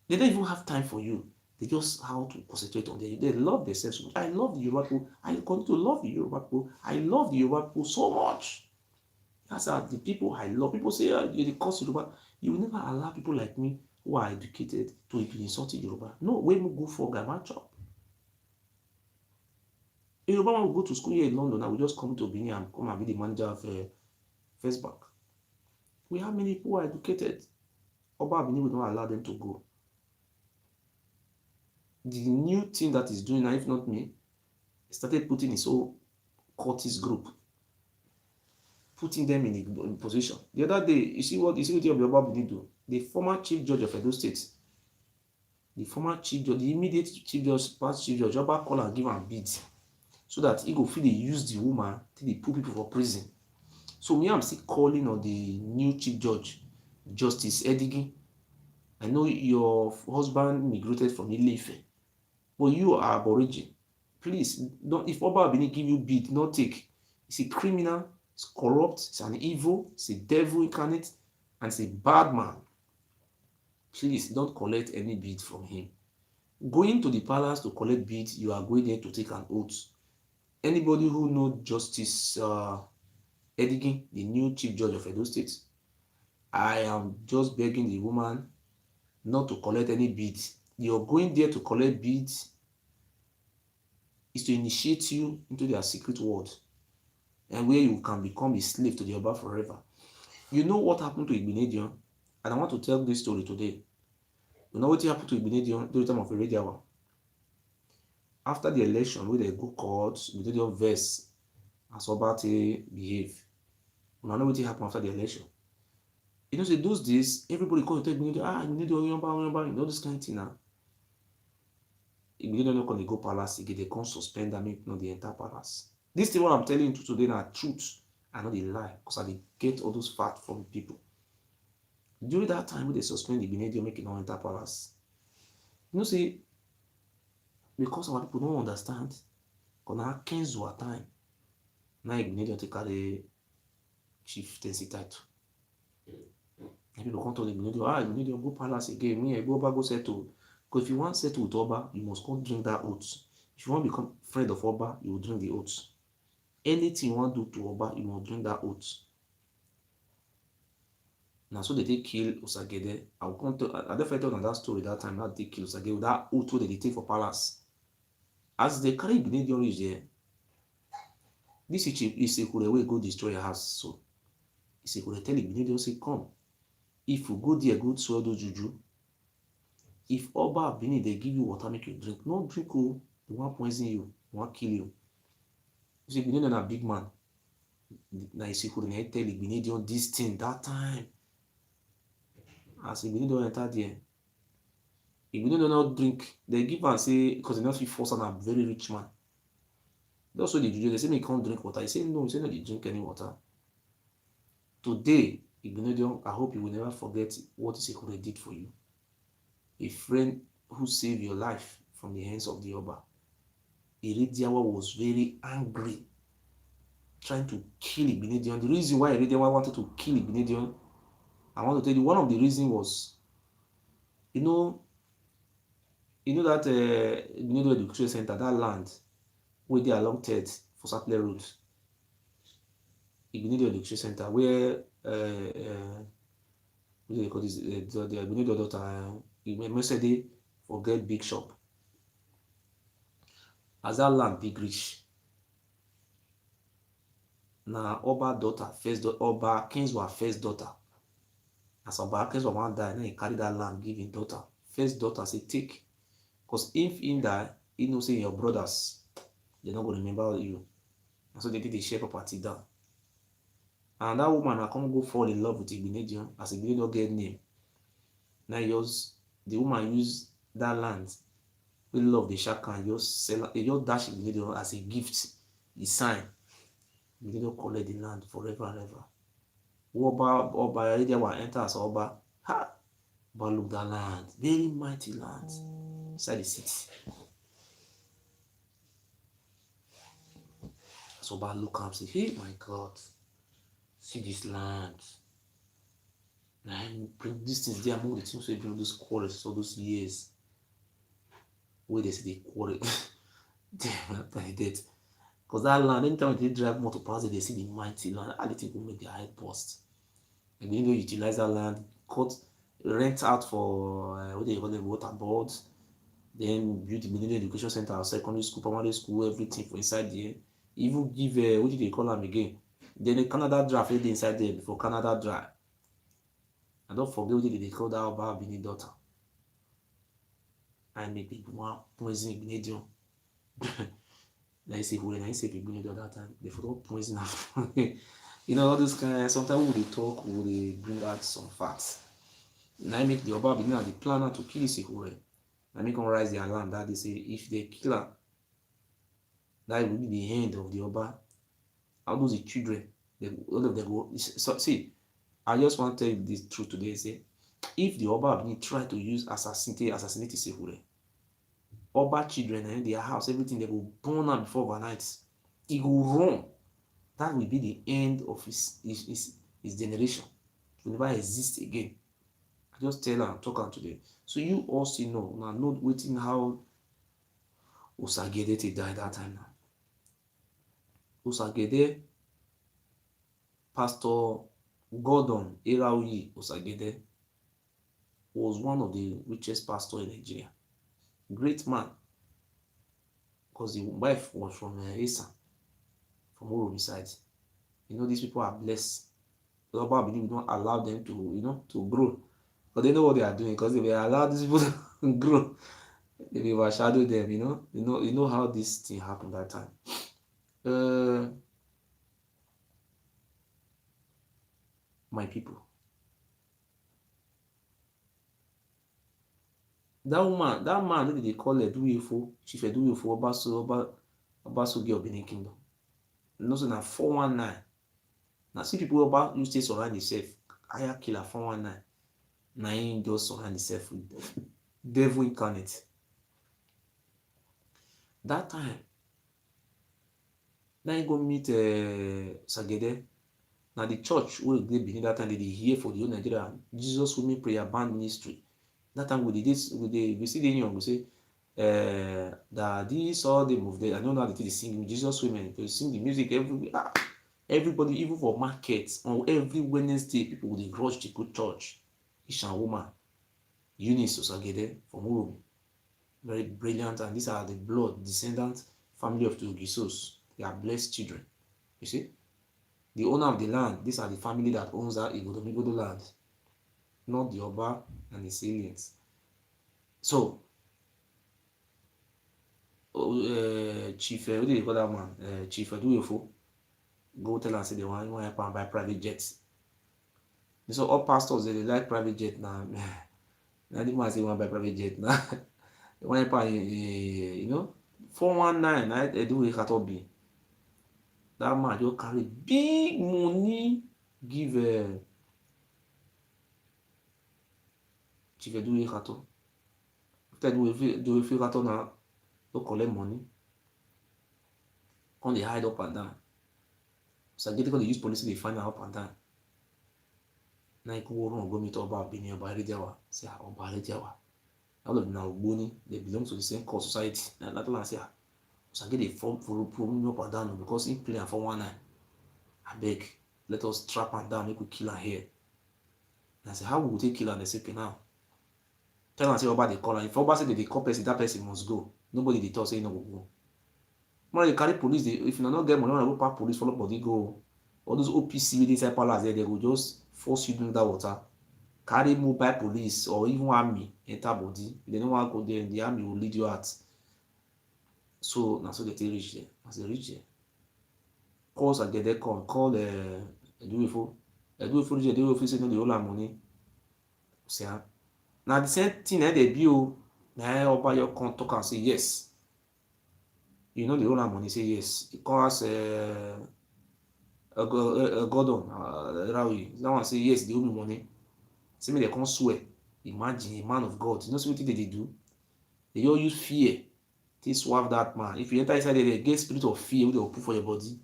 They don't even have time for you. They just how to concentrate on them. They love themselves so much. I love the Yoruba people. I continue to love the Yoruba people. I love the Yoruba people so much. That's how the people I love. People say, you're the cause Yoruba. You will never allow people like me who are educated to be insulting Yoruba. No, when we go for Gama job. A Yoruba man will go to school here in London and will just come to Benin and come and be the manager of First Bank. We have many people who are educated. Oba Benin will not allow them to go. The new thing that is doing now, if not me, started putting his own cultist group, putting them in a position. The other day, you see what Oba Benin do? The former chief judge of Edo State, the former chief judge, the immediate chief judge, past chief judge, Oba call and give am bid, so that he go feel they use the woman till they put people for prison. So me, I'm still calling on the new chief judge, Justice Edigin. I know your husband migrated from Ile-Ife, but you are Aborigine. Please, don't. If Oba Benin give you bid, not take. It's a criminal, it's corrupt, it's an evil, it's a devil incarnate, and it's a bad man. Please don't collect any bid from him. Going to the palace to collect bid, you are going there to take an oath. Anybody who knows Justice Edigin, the new chief judge of Edo State, I am just begging the woman not to collect any bid. You're going there to collect bids is to initiate you into their secret world, and where you can become a slave to the Oba forever. You know what happened to Igbinedion? And I want to tell this story today. You know what happened to Igbinedion during the time of Irediawa? After the election, where they go court, Igbinedion verse as Oba behave. You know what happened after the election? You know, say those days, everybody call to Igbinedion, you know this kind of thing now. Igbinedion not going to go palace again, they can't suspend and make the entire palace. This thing what I'm telling you today now, truth, and not the lie, because I get all those facts from people. During that time when they suspend Igbinedion making no enter palace, you know, say, because our people don't understand, because now Kenzo time, now Igbinedion take the chieftaincy title. And people come to Igbinedion, Igbinedion go palace again, me, I go settle. Because if you want to settle with Oba, you must come drink that oath. If you want to become friend of Oba, you will drink the oath. Anything you want to do to Oba, you must drink that oath. Now, so they kill Osagede. I will come to, I definitely on that story that time, how they kill Osagede with that oath they take for palace. As they carry Igbinedion reach there, this Isekure will go destroy your house. So, Isekure tell Igbinedion, say, come. If you go there, go swallow those juju. If Oba Benin, they give you water, make you drink. No drink, oh, they want poison you, they want kill you. You see, Igbinedion a big man. Now Isekure tell Igbinedion this thing that time. As Igbinedion enter there, Igbinedion not drink. They give and say, because they not feel force and a very rich man. That's what they do. They say, me can't drink water. He say, no, he say, no, they drink any water. Today, Igbinedion, I hope you will never forget what Isekure did for you. A friend who saved your life from the hands of the Oba. Irediawa was very angry, trying to kill Igbinedion. The reason why Irediawa wanted to kill Igbinedion, I want to tell you, one of the reasons was, you know that Igbinedion Education Center, that land, where they along Ted for Saple Road. Igbinedion Education Center, where what do they call this? The Igbinedion daughter, Mercedes, forget big shop. As that land big rich. Now Oba daughter, first daughter, Oba Kingswa first daughter. As Oba Kingswa one die, then he carry that land, give his daughter. First daughter say take. Because if he die, he know say your brothers, they're not going to remember you. And so they did the share property down. And that woman I come go fall in love with Igbinedion as Igbinedion get name. Now the woman use that land. We love the shaka and just sell it, just dash Igbinedion as a gift. The sign. Igbinedion collect the land forever and ever. Oba area will enter as Oba. Ha! But look that land. Very mighty land. Inside the city. As Oba look am say, hey my God, see this land. Na him bring these things dey among the things wey bring those quarrels all those years wey dey say dey quarrel dem by death. Because that land, anytime they drive motor past it, they see the mighty land. How they think will make their head burst? And they don't utilize that land, rent out for what they call them, water boards, then build the millennium education center, secondary school, primary school, everything for inside there. Even give what do they call them again? Then the Canada draft they inside there before Canada dry. And don't forget what they call that Oba Bini daughter. I make people want poison Ignadium. Like I say, when I say people the other time, they forgot poison after. You know, all this kind. Sometimes we talk, we bring out some facts. And I make the Oba Bini the planner to kill this Ihure. I make them rise their land that they say if they kill her, that will be the end of the Oba. All those children, all of them go. So, see, I just want to tell you this truth today. Say, if the Oba Bini try to use assassinate Ihure, Oba children in their house, everything they go burn out before overnight. He go run. That will be the end of his generation. It will never exist again. I just tell her, talk her today. So you also know, now not waiting how Osagede died that time now. Osagede, Pastor Gordon Eraoyi Osagede was one of the richest pastors in Nigeria. Great man, because the wife was from Esa, from Oromi side. You know, these people are blessed. The Oba believe we don't allow them to, to grow. But they know what they are doing, because if they allow these people to grow, they will overshadow them, You know how this thing happened that time. My people. That man they call Eduyefo, Chief Eduyefo, Obasogi of Benin Kingdom. You know, so now 419. Now see people about used to surround themselves. Higher killer 419. Now he just surround himself with devil incarnate. That time, now he go meet Sagede. Now the church where they begin that time they hear for the whole Nigeria Jesus Women Prayer Band Ministry. That time we see the young we say that this all they move there. I don't know how they sing Jesus Women. They sing the music everybody, even for markets on every Wednesday, people will rush to go church. Ishan woman, Eunice Osagede from Urum, very brilliant, and these are the blood descendant family of the Ogisos. They are blessed children. You see, the owner of the land. These are the family that owns that Igodomigodo land, not the Oba and his aliens. So, Chief, what do you call that man? Chief Eduyefo, go tell and say they want to buy private jets. So all pastors they like private jet now. Now the man say want buy private jet now. They want to buy, 419. I do it at all. That man just carry big money give Chief Eduyefo. After Eduyefo now, to collect money. Come they hide up and down. So they use police to find out up and down. Now you go meet Oba Bini Oba Rejawa. Say Oba Rejawa. All of them now Boni, they belong to the same core society. Now that one say, so get a form for up and down because he play for 419. I beg, let us trap and down, make we kill her here. And I say, how will we take kill her? They say, now. Tell and say Oba they call her. If Oba say they call person, that person must go. Nobody they talk say no go. When they carry police, if you not get money, go pack police, follow body go. All those OPC with inside palace there, they will just force you to drink that water. Carry mobile police or even army enter body. If they don't want to go there, the army will lead you out. So now so they take reach there. As they reach there, calls and get there call Eduyefo. Eduyefo say no the whole money. Say now the same thing they bill. Now Oba your come talk and say yes. You know the whole money say yes. He calls Gordon Eraoyi. That one say yes, the whole money. Say me they can't swear. Imagine a man of God. You know what they do? They all use fear to swap that man. If you enter inside there, they get spirit of fear they will put for your body.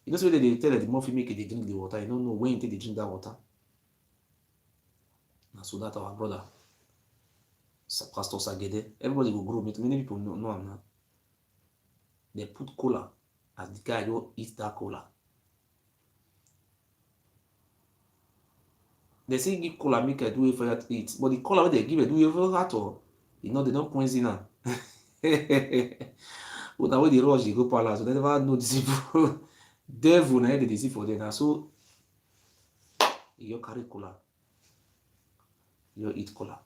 You know, so they tell the more make it, they drink the water. You don't know when they drink that water. And so that our brother, Pastor Sagede, everybody will grow. Many people know him now. They put cola as the guy don't eat that cola. They say give cola make I do it for you to eat, but the cola what they give it do it for at all. You know they don't poison now. But now when they rush, they go palace. So they never know these people. Devil na they see for them. And so you carry cola, you eat cola.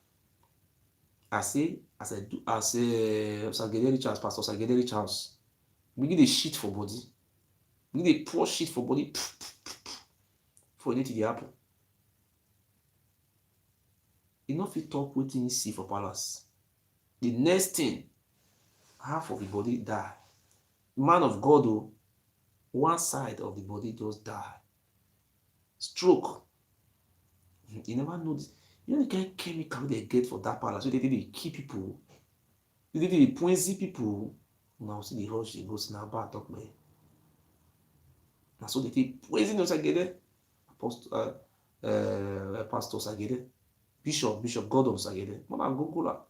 I say, as Sagede Richards, Pastor Sagede Richards, begin the shit for body, begin the pour shit for body, for anything to happen. You know if you talk wetin you see for palace, the next thing, half of the body die. Man of God, oh, one side of the body just die. Stroke. You never know this. You know the kind of chemical they get for that palace. So they kill people. They poison people. Now see the rush, they go snap back talk me. Now so they poison us again. Pastor Sagede, Bishop Gordon Sagede. Mama go.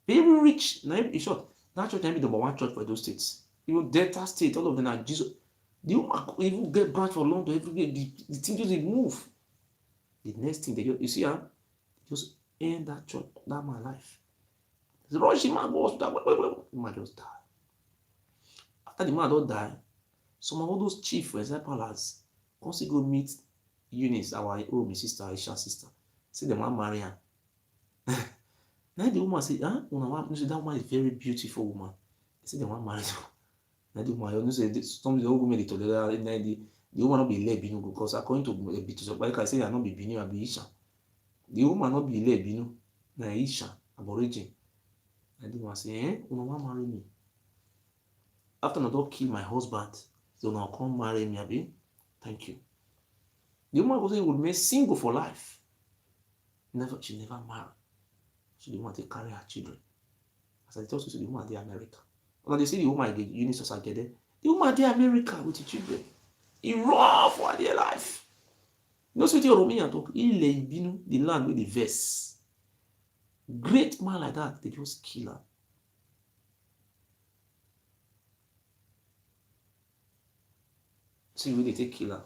Very rich. Now in short, that church be the number one church for those states. Even Delta State, all of them are Jesus. The woman even get branch for London every day. The thing just move. The next thing they just, you see, just end that church, that my life. The rushing man goes that the man just die. After the man don't die, some of all those chiefs, for example, palace, once go meet Eunice, my sister, Aisha's sister. See the man marry her. Now the woman say, that woman is very beautiful woman. They say the man marry her. Now the woman, you say some of the old women they tolerate the woman not be led binu because according to Bishop Baika say I not be binu, I be Isha. The woman not be led binu, na Isha, aborigine. And the woman say, woman marry me. After I don't kill my husband, so now come marry me, abi. Thank you. The woman was saying would remain single for life. She never married. So the woman to carry her children. As I told you, the woman in America. When they say the woman get Eunice Sagede, the woman in America with the children. He run for their life. You know what your Romanian talk? The land with the verse. Great man like that, they just kill her. See where they take kill her.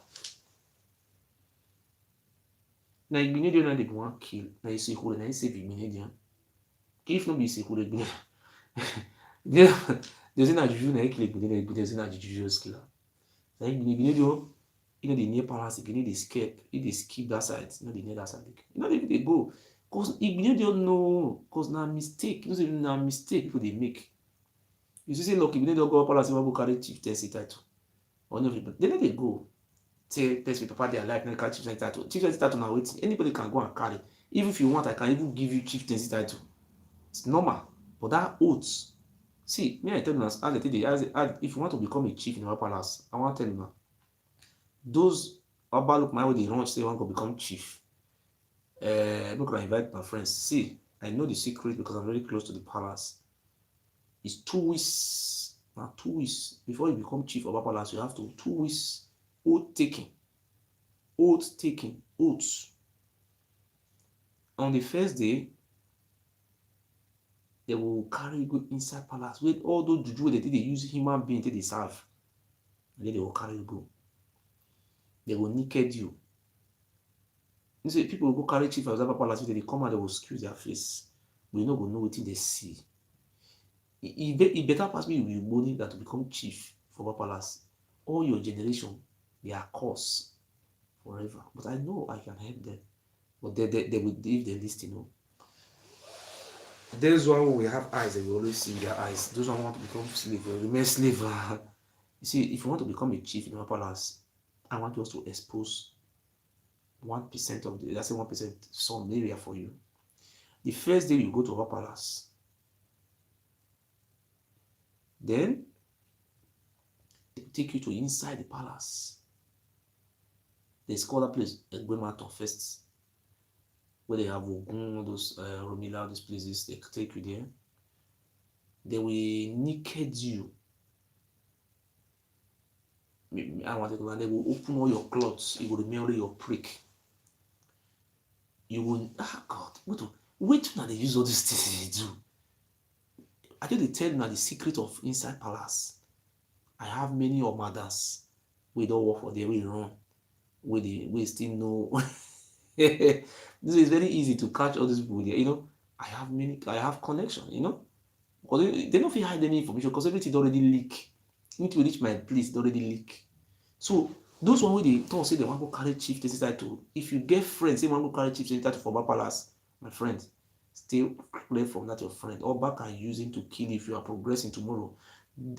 Now Igbinedion they want kill. Now you see who, now you say Igbinedion. If not be see who they there's not juju na kill Igbinedion, there's not juju just kill her. Now Igbinedion, you know the near palace, you need escape, you skip that side, you know the near that side. You know they go. Because Igbinedion know, because na mistake, you know say na mistake people they make. You see look, Igbinedion go palace, you want to carry chieftaincy title. Or no, they let it go. Say test with part their life, not carry chieftaincy title. Chieftaincy title now waiting. Anybody can go and carry. Even if you want, I can even give you chieftaincy title. It's normal. But that oath. See, me I tell you now, if you want to become a chief in our palace, I want to tell you now. Those Oba look my way they run say want to become chief. I'm not gonna invite my friends. See, I know the secret because I'm very close to the palace. It's 2 weeks. Now 2 weeks before you become chief of a palace, you have to 2 weeks oath taking. Oaths. On the first day, they will carry you go inside palace with all those juju they use human being till they serve. And then they will carry you go. They will naked you. You see, people will go carry chief of Zapa palace, they come and they will skew their face. We no go know what they see. It better pass me with money that to become chief for Zapa palace. All your generation, they are cursed forever. But I know I can help them. But they will leave the list, you know. There's one who we have eyes, they will always see their eyes. Those who want to become slave, will remain slave. You see, if you want to become a chief in our palace, I want us to expose 1% of the, let's say 1% some area for you. The first day you go to our palace, then they take you to inside the palace. There's called that place Egwematon first, where they have Ogun, those Romila, those places. They take you there. They will naked you. I want to go, and they will open all your clothes. You will remember your prick. You will, God, wait till they use all these things they do. I think they tell you now the secret of inside palace. I have many of mothers. We don't work for the way run. We still know. This is very easy to catch all these people there. I have connection, Because they don't feel hide any information because everything already leak. Need to reach my place, it already leak. So those one where they talk say they want to carry chief inside to. If you get friends, say want to carry chief inside to for palace, my friend, stay clear from that your friend. Or back and use him to kill if you are progressing tomorrow.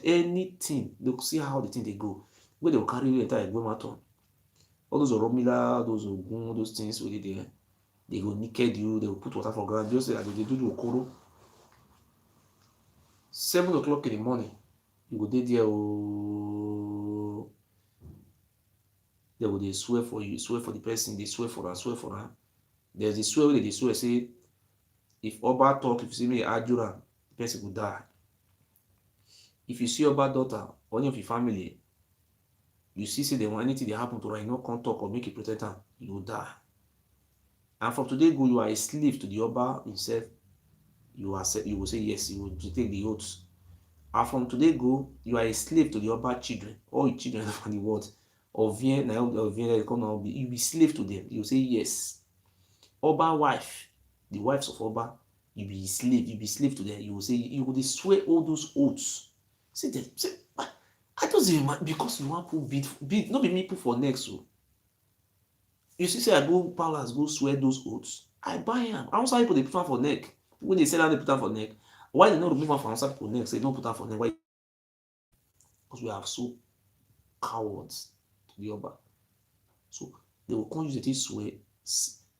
Anything, they'll see how the thing they go. Where they will carry you entire Egbomaton. All those Oromila, those Ogun, those things where they go naked you, they will put water for ground. Just like they do the Okoro. 7 o'clock in the morning, you go there. They will swear for you, swear for the person, they swear for her. There's the swear where they swear say, if Oba talk, if you see me Ajura, the person will die. If you see Oba daughter, or any of your family, you see they want anything that happen to her, you can't talk or make it protect her, you will die. And from today go, you are a slave to the Oba himself. You will say yes, you will take the oaths. And from today go, you are a slave to the Oba children, all your children of the world. You be slave to them. You say yes. Oba wife, the wives of Oba, you be slave to them. You will say you will swear all those oaths. Say them, I don't say because you want to beat, not be me put for next. So you see, say I go palace, go swear those oaths. I buy them. I also people they put on for neck. When they say that they put on for neck, why they not remove one for outside people neck? Say don't put on for neck. Why? Because we have so cowards to the Oba. So they will come use the swear.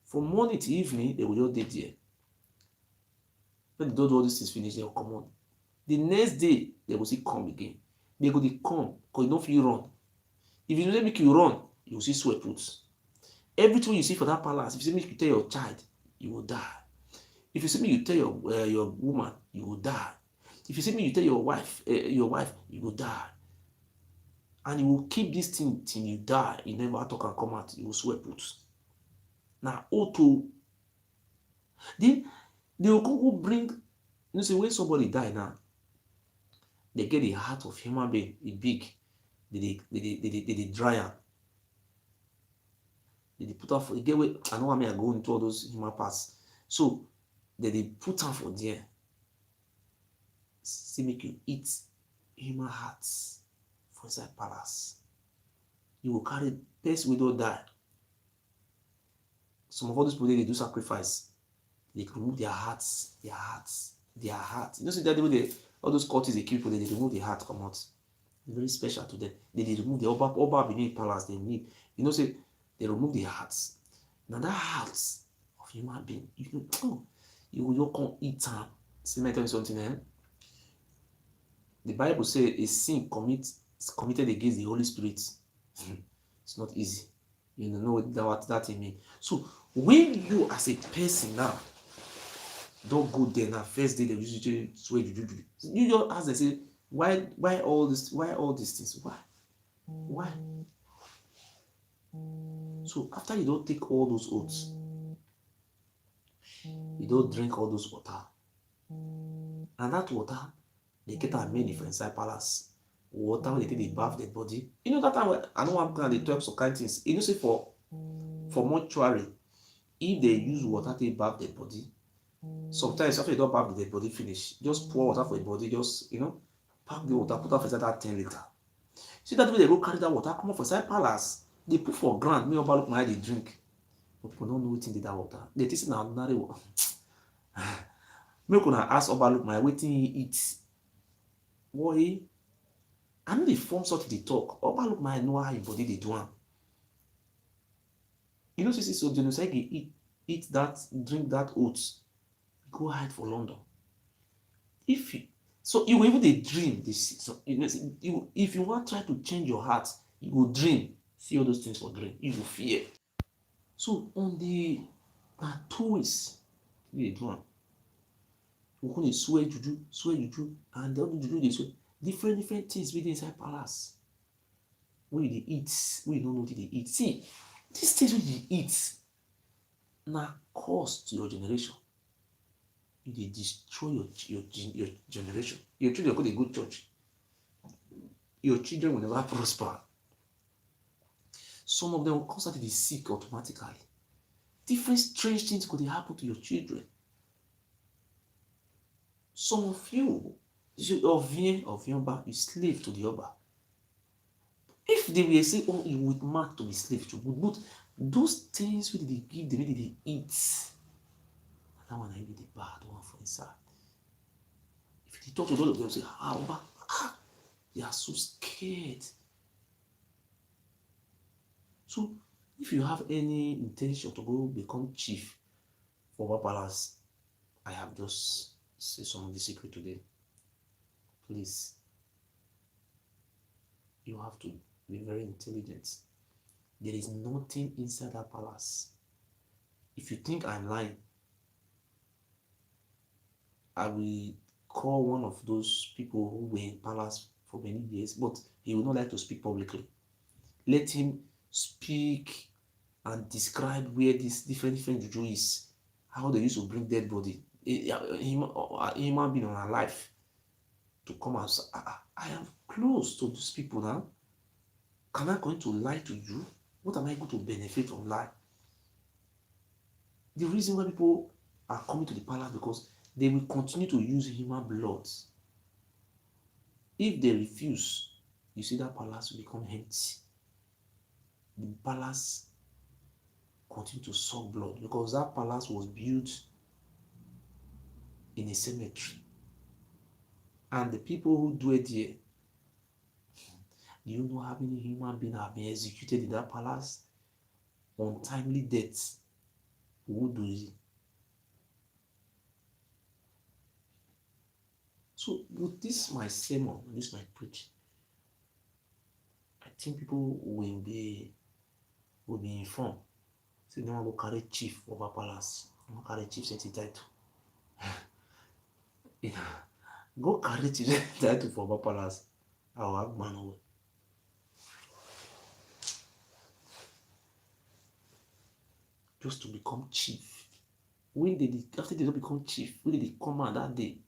From morning to evening, they will just dey there. When they don't do all these things finish, they will come on. The next day, they will see come again. They go dey come, because you don't feel run. If you don't make you run, you will see sweat put. Everything you see for that palace, if you see me, you tell your child, you will die. If you see me, you tell your woman, you will die. If you see me, you tell your wife, you will die. And you will keep this thing till you die. You never talk and come out. You will sweat put. Now, auto. Then they will go bring. You see, when somebody die now, they get the heart of human being, the big. They dry am. They put am for. They get where I know I go into all those human parts. So they put am for there. See, make you eat human hearts for inside palace. You will carry person wey don die. Some of all these people they do sacrifice. They remove their hearts. You know, see that way all those cultists they keep people, they remove the heart come out. It's very special to them. They remove the Oba beneath palace. They need, say they remove the hearts. Now that heart of human being, you will come eat them. See, me tell you something, eh? The Bible says a sin committed against the Holy Spirit. It's not easy. You know what that means. So when you as a person now don't go there now, first day they usually swear you do. You just ask them, say, why all these things? Why? So after you don't take all those oaths, you don't drink all those water. And that water, they get a many for inside palace. Water when they take the bath dead body. You know that time I know I'm gonna talk some kind of things. You know, say for mortuary, if they use water to bath dead body, sometimes after you don't bath the dead body finish, just pour water for the body, just pack the water, put out inside that 10 liter. See that way they go carry that water, come up for inside palace, they put for ground, me over look my eye, they drink. But people don't know what in that water. They think now ordinary water. Me gonna ask Oba look my waiting he eats. Boy, I know they form sort of the talk. Oba look my know how your body they do am. You know, so genocide eat that, drink that oats, go hide for London. If you will even they dream this. So, if you want to try to change your heart, you will dream. See all those things for dream. You will fear. So on the twins, they do am. We call it swear juju, and the other juju they swear different things within inside palace. when you eat, when you don't know what they eat. See, these things when you eat, now cost to your generation. You destroy your generation. Your children go to good church. Your children will never prosper. Some of them will constantly be sick automatically. Different strange things could happen to your children. Some of you, of Yoruba, you slave to the Yoruba. If they were say, oh, you would mark to be slave to, but those things which they give them, they eat, that one I be the bad one for inside. If they talk to all of them, say, they are so scared. So, if you have any intention to go become chief for Oba Palace, I have just said some of the secret today. Please, you have to be very intelligent. There is nothing inside that palace. If you think I'm lying, I will call one of those people who were in palace for many years, but he would not like to speak publicly. Let him speak and describe where this different juju is, how they used to bring dead body, human being on alive, to come and say, I am close to these people now. Can I going to lie to you? What am I going to benefit from lie? The reason why people are coming to the palace because they will continue to use human blood. If they refuse, you see that palace will become empty. The palace continue to suck blood because that palace was built in a cemetery. And the people who do it there, do you know how many human beings have been executed in that palace? Untimely deaths. Who do it? So with this my sermon, this my preaching, I think people will be informed. So they want to carry chief over palace. They want to carry chief set title. Yeah. Go carry chief title for over palace. I'll have man away. Just to become chief. When they after they don't become chief, when they come out that day,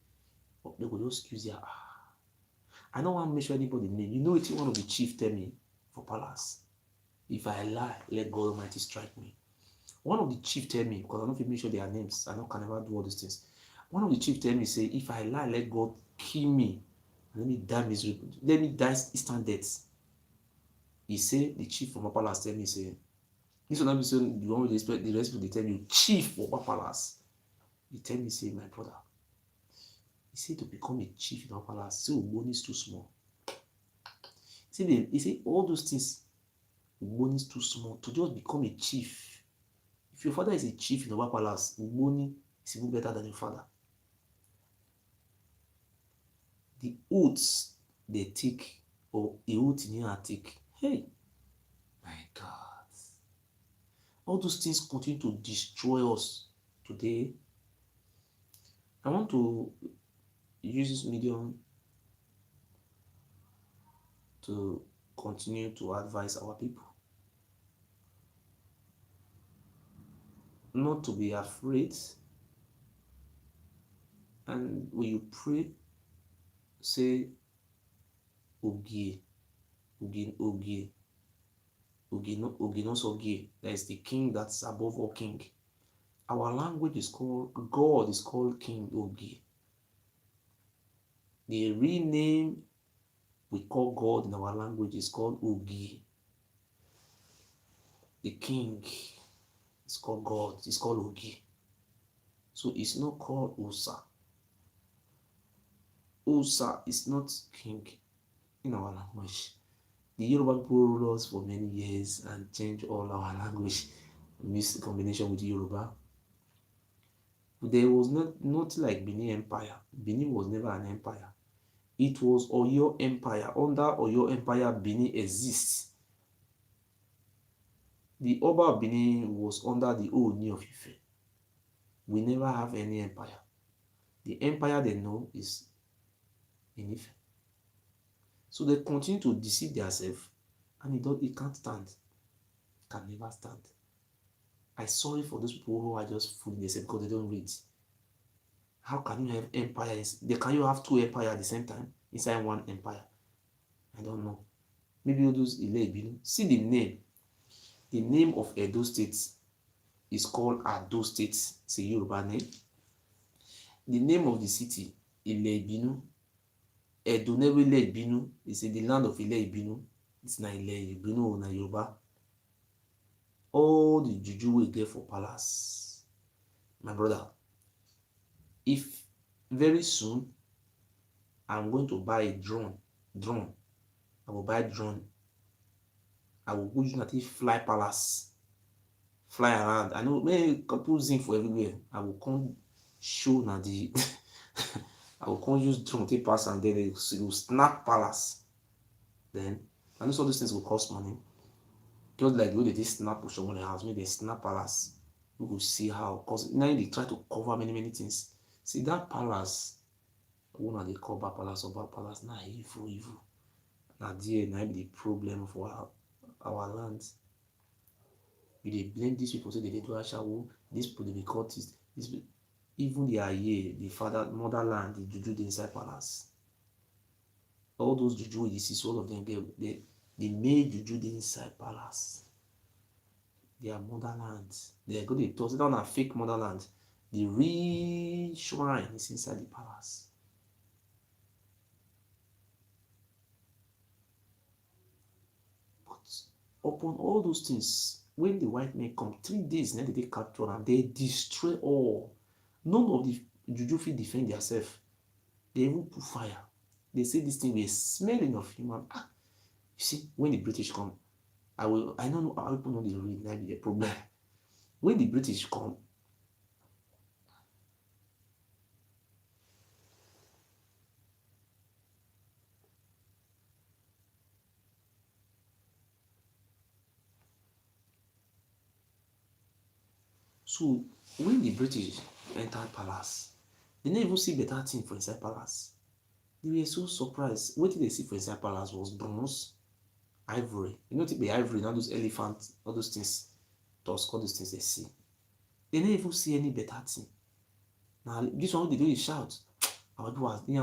they will just excuse their I don't want to mention anybody's name. You know what one of the chief tell me for palace? If I lie, let God Almighty strike me. One of the chief tell me, because I don't mention their names, I can never do all these things. One of the chief tell me, say, if I lie, let God kill me. Let me die miserable. Let me die instant death. He say, the chief from Upper Palace tell me, say, this will not be so, the one with the rest people, they tell me, chief for Upper Palace. He tell me, say, my brother, he said to become a chief in Upper Palace, say, money is too small. He said, all those things, money is too small to just become a chief. If your father is a chief in Upper Palace, money is even better than your father. The oaths they take, or a oath in your take, hey, my God. All those things continue to destroy us today. I want to use this medium to continue to advise our people not to be afraid, and when you pray, say Ogie, Ogie, that is the king that's above all king. Our language is called, God is called King Ogie. The real name we call God in our language is called Ogie. The king is called God, it's called Ogie. So it's not called Osa. Osa is not king in our language. The Yoruba people ruled us for many years and changed all our language, mixed combination with Yoruba. There was not like Benin Empire. Benin was never an empire. It was Oyo Empire. Under Oyo Empire, Benin exists. The Oba of Benin was under the Ooni of Ife. We never have any empire. The empire they know is in Ife. So they continue to deceive themselves and it can't stand. It can never stand. I sorry for those people who are just fooling themselves because they don't read. How can you have empires? Can you have two empires at the same time inside one empire? I don't know. Maybe all those Ile-Ibinu. See the name. The name of Edo State is called Ado State. It's a Yoruba name. The name of the city, Ile-Ibinu. Edo never Ile-Ibinu. It's in the land of Ile-Ibinu. It's not Ile-Ibinu or na Yoruba. All the juju will get for palace. My brother, if very soon I'm going to buy a drone, I will buy a drone. I will go use that fly palace, fly around. I know many couple zing for everywhere. I will come show na the I will come use drone take pass and then they will snap palace. Then I know some of those things will cost money. Just like the way they snap for someone house, maybe they snap palace. We will see how, because now they try to cover many things. See that palace, one of the cover palace or bad palace, now evil. Now there now be the problem for our land. They blame these people, say they do Ashawo, these people they be cultists, even the Aye, the motherland, the Juju inside palace. All those Juju, you see, all of them, they made Juju inside palace. Their motherland. They are going to toss it down a fake motherland. The real shrine is inside the palace. But upon all those things, when the white men come, 3 days, then they capture and they destroy all. None of the Juju fit defend themselves. They even put fire. They say this thing is smelling of human. You see, when the British come, I don't know how people know the read, that be a problem. When the British come, so when the British entered palace, they didn't even see better thing for inside palace. They were so surprised. What did they see for inside palace was bronze, ivory. You know, the ivory, not those elephants, all those things, tusk, all those things they see. They didn't even see any better thing. Now, this one, they do is shout. Our doers, they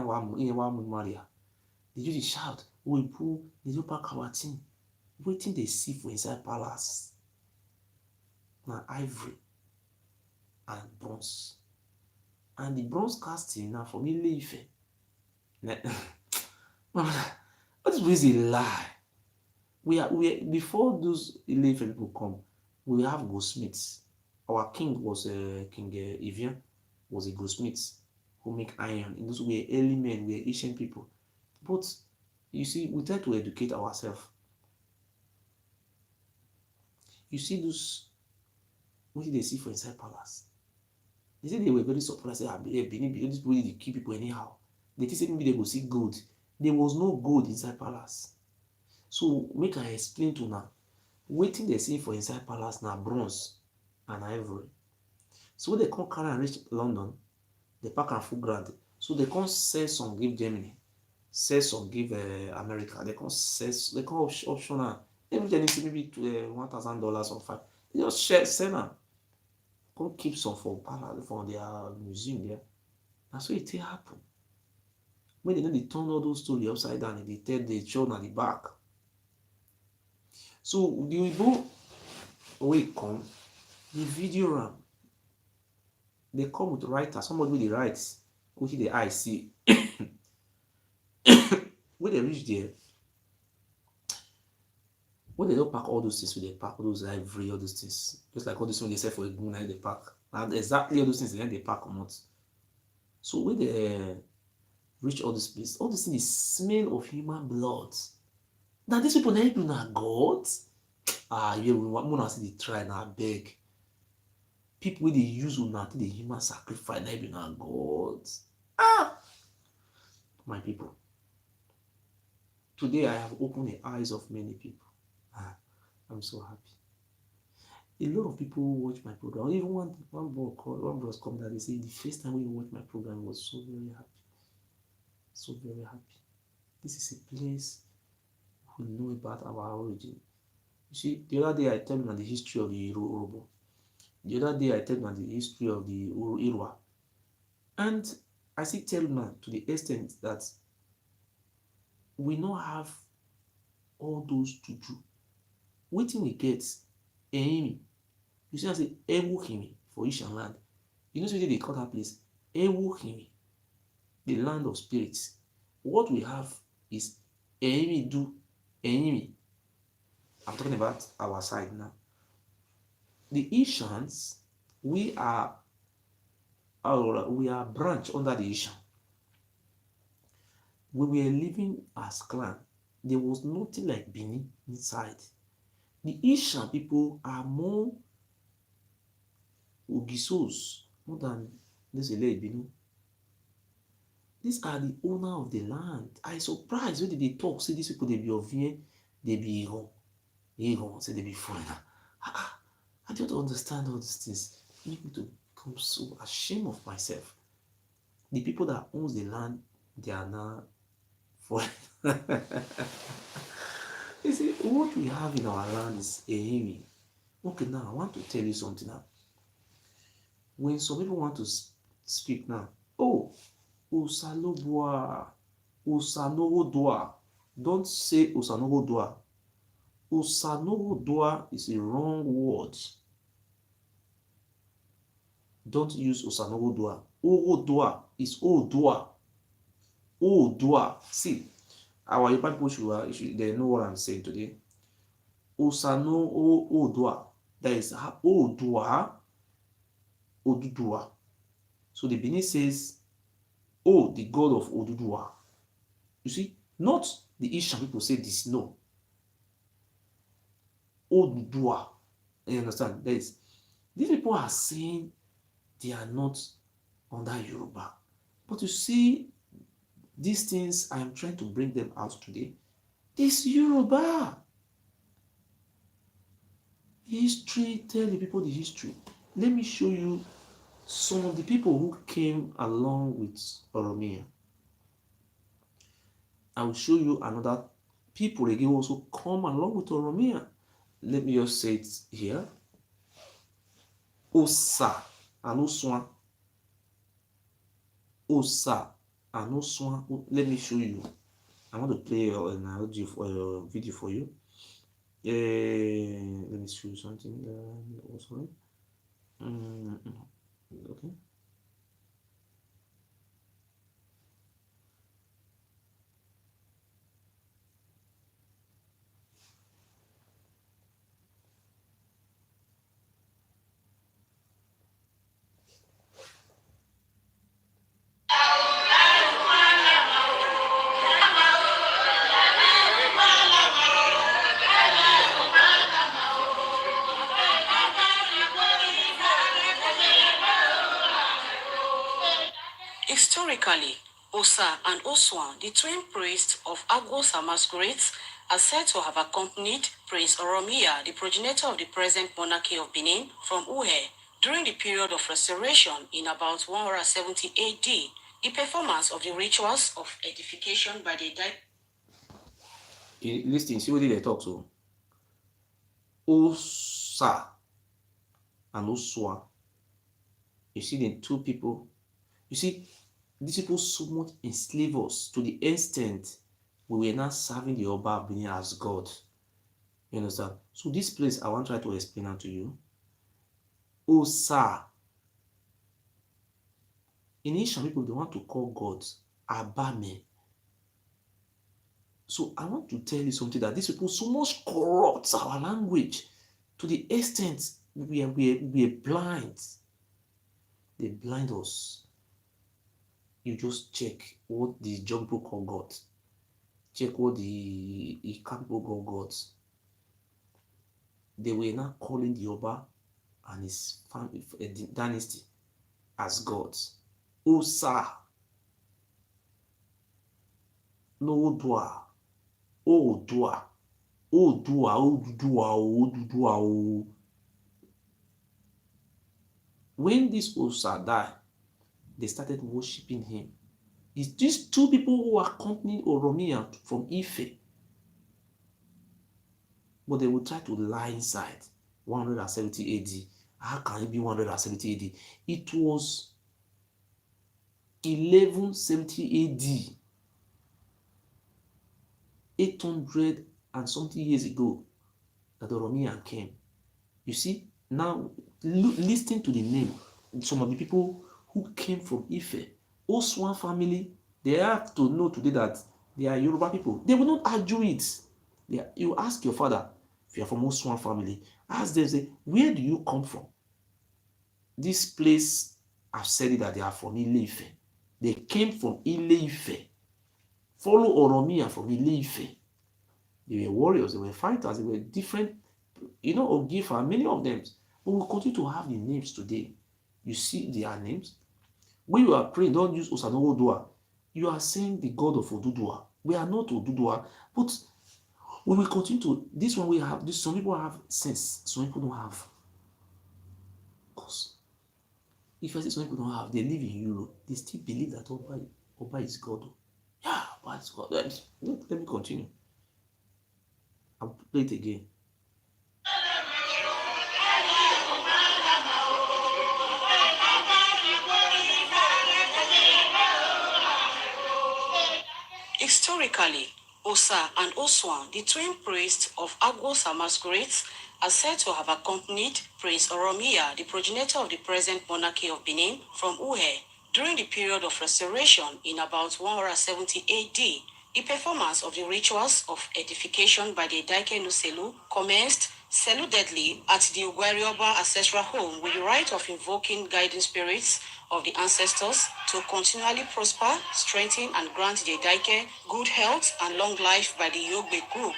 do is shout. We pull, they do pack our thing. Waiting they see for inside palace. Now, ivory and bronze. And the bronze casting, now for me, Ife. What is a lie? We are before those Ife people come, we have goldsmiths. Our king was King Evian, was a goldsmith who make iron. And those were early men, we are ancient people. But you see, we try to educate ourselves. You see those, what did they see for inside palace? They said they were very surprised. These people they kill people anyhow. They said maybe they go see gold. There was no gold inside palace. So make I explain to now. Waiting they see for inside palace now bronze and ivory. So when they come carry and reach London, they pack and full ground. So they can't sell some give Germany, sell some give America. They can't sell. They can't optional. Every Germany maybe to $1,000 or $5. They just sell them. Come keep some for palace for their museum there. That's what it happen. When they turn all those stories upside down and they tell the show at the back. So the Igbo way come, the video ram, they come with the writer, somebody with the rights, which the eye see. When they reach there, when they don't pack all those things, when they pack all those ivory, all those things, just like all those things they sell for a good night, they pack. And exactly all those things they pack or not. So when they reach all this place, all this things smell of human blood. Now these people they do not God. Yeah, we want to see the try now beg. People they use una the human sacrifice, they do not God. My people. Today I have opened the eyes of many people. I'm so happy. A lot of people watch my program. Even one bros come that they say the first time we watched my program was so very happy. So very happy. This is a place will know about our origin. You see, the other day I tell you the history of the Yoruba. The other day I tell you the history of the Irwa. And I still tell you to the extent that we not have all those to do. Wetin we get, Ehimi. You see, I say Ewuhimi for Ishan land. You know, wetin they call that place? Ewuhimi, the land of spirits. What we have is Ehimi do Ehimi. I'm talking about our side now. The Ishans, we are branch under the Ishan. When we were living as clan, there was nothing like Benin inside. The Ishan people are more Ogisos, more than this Benin. These are the owner of the land. I surprised when they talk, say these people, they be of here, they be Igon, say they be foreigner. I don't understand all these things. It make me to become so ashamed of myself. The people that owns the land, they are now foreign. You see, what we have in our land is Ehimi. Okay, now I want to tell you something now. When some people want to speak now, oh, Osalobua, Osanogodua. Don't say Osanogodua. Osanogodua is a wrong word. Don't use Osanogodua. Ogodua is Odua. Odua. See, our Yoruba people they know what I'm saying today. Osano Odua. That is Odua. Odudua. So the Benin says, oh, the God of Odudua. You see, not the Ishan people say this, no. Odudua. You understand? That is, these people are saying they are not under Yoruba. But you see, these things I am trying to bring them out today. This Yoruba. History, tell the people the history. Let me show you some of the people who came along with Oromia. I will show you another people again also come along with Oromia. Let me just say it here. Osa and Oswan. Osa and Oswan. Let me show you. I want to play an audio video for you. Let me show you something. Sorry. Okay. Historically, Osa and Oswan, the twin priests of Agwosa masquerades, are said to have accompanied Prince Oromia, the progenitor of the present monarchy of Benin, from Uhe during the period of restoration in about 170 AD. The performance of the rituals of edification by the dead. Listen, see what they talk to. Osa and Oswa. You see the two people. You see, these people so much enslave us to the extent we were not serving the Oba of Benin as God. You understand? So this place, I want to try to explain that to you. Osa. In Asian people, they want to call God Abame. So I want to tell you something that these people so much corrupt our language to the extent we are blind. They blind us. You just check what the John people call God. Check what the Ika people call God. They were not calling the Oba and his family, dynasty as gods. Osa. No Odua. Odua. Odua. Odudua. Odudua. When this Osa died, they started worshipping him. It's these two people who accompanied Oromia from Ife. but they will try to lie inside 170 AD. How can it be 170 AD? It was 1170 AD, 800 and something years ago, that the Oromiyan came. You see, now listen to the name. Some of the people who came from Ife, Oswan family, they have to know today that they are Yoruba people. They will not argue it. You ask your father, if you are from Oswan family, ask them, say, where do you come from? This place, I've said it that they are from Ile-Ife. They came from Ile-Ife. Follow Oromiyan from Ile-Ife. They were warriors, they were fighters, they were different, Ogifa, many of them. But we continue to have the names today. You see their names. When you are praying, don't use Osanowodua. You are saying the God of Odudua. We are not Odudua, but we will continue to, this one we have, this, some people have sense, some people don't have. Because if I say some people don't have, they live in Europe, they still believe that Oba is God. Yeah, Oba is God. Let me continue. I'll play it again. Historically, Osa and Oswan, the twin priests of Agwosa masquerades, are said to have accompanied Prince Oromiya, the progenitor of the present monarchy of Benin, from Uhe. During the period of restoration in about 170 AD, the performance of the rituals of edification by the Daike Nuselu commenced salutedly at the Ugwarioba ancestral home with the rite of invoking guiding spirits of the ancestors to continually prosper, strengthen, and grant the Daike good health and long life by the Yogbe group.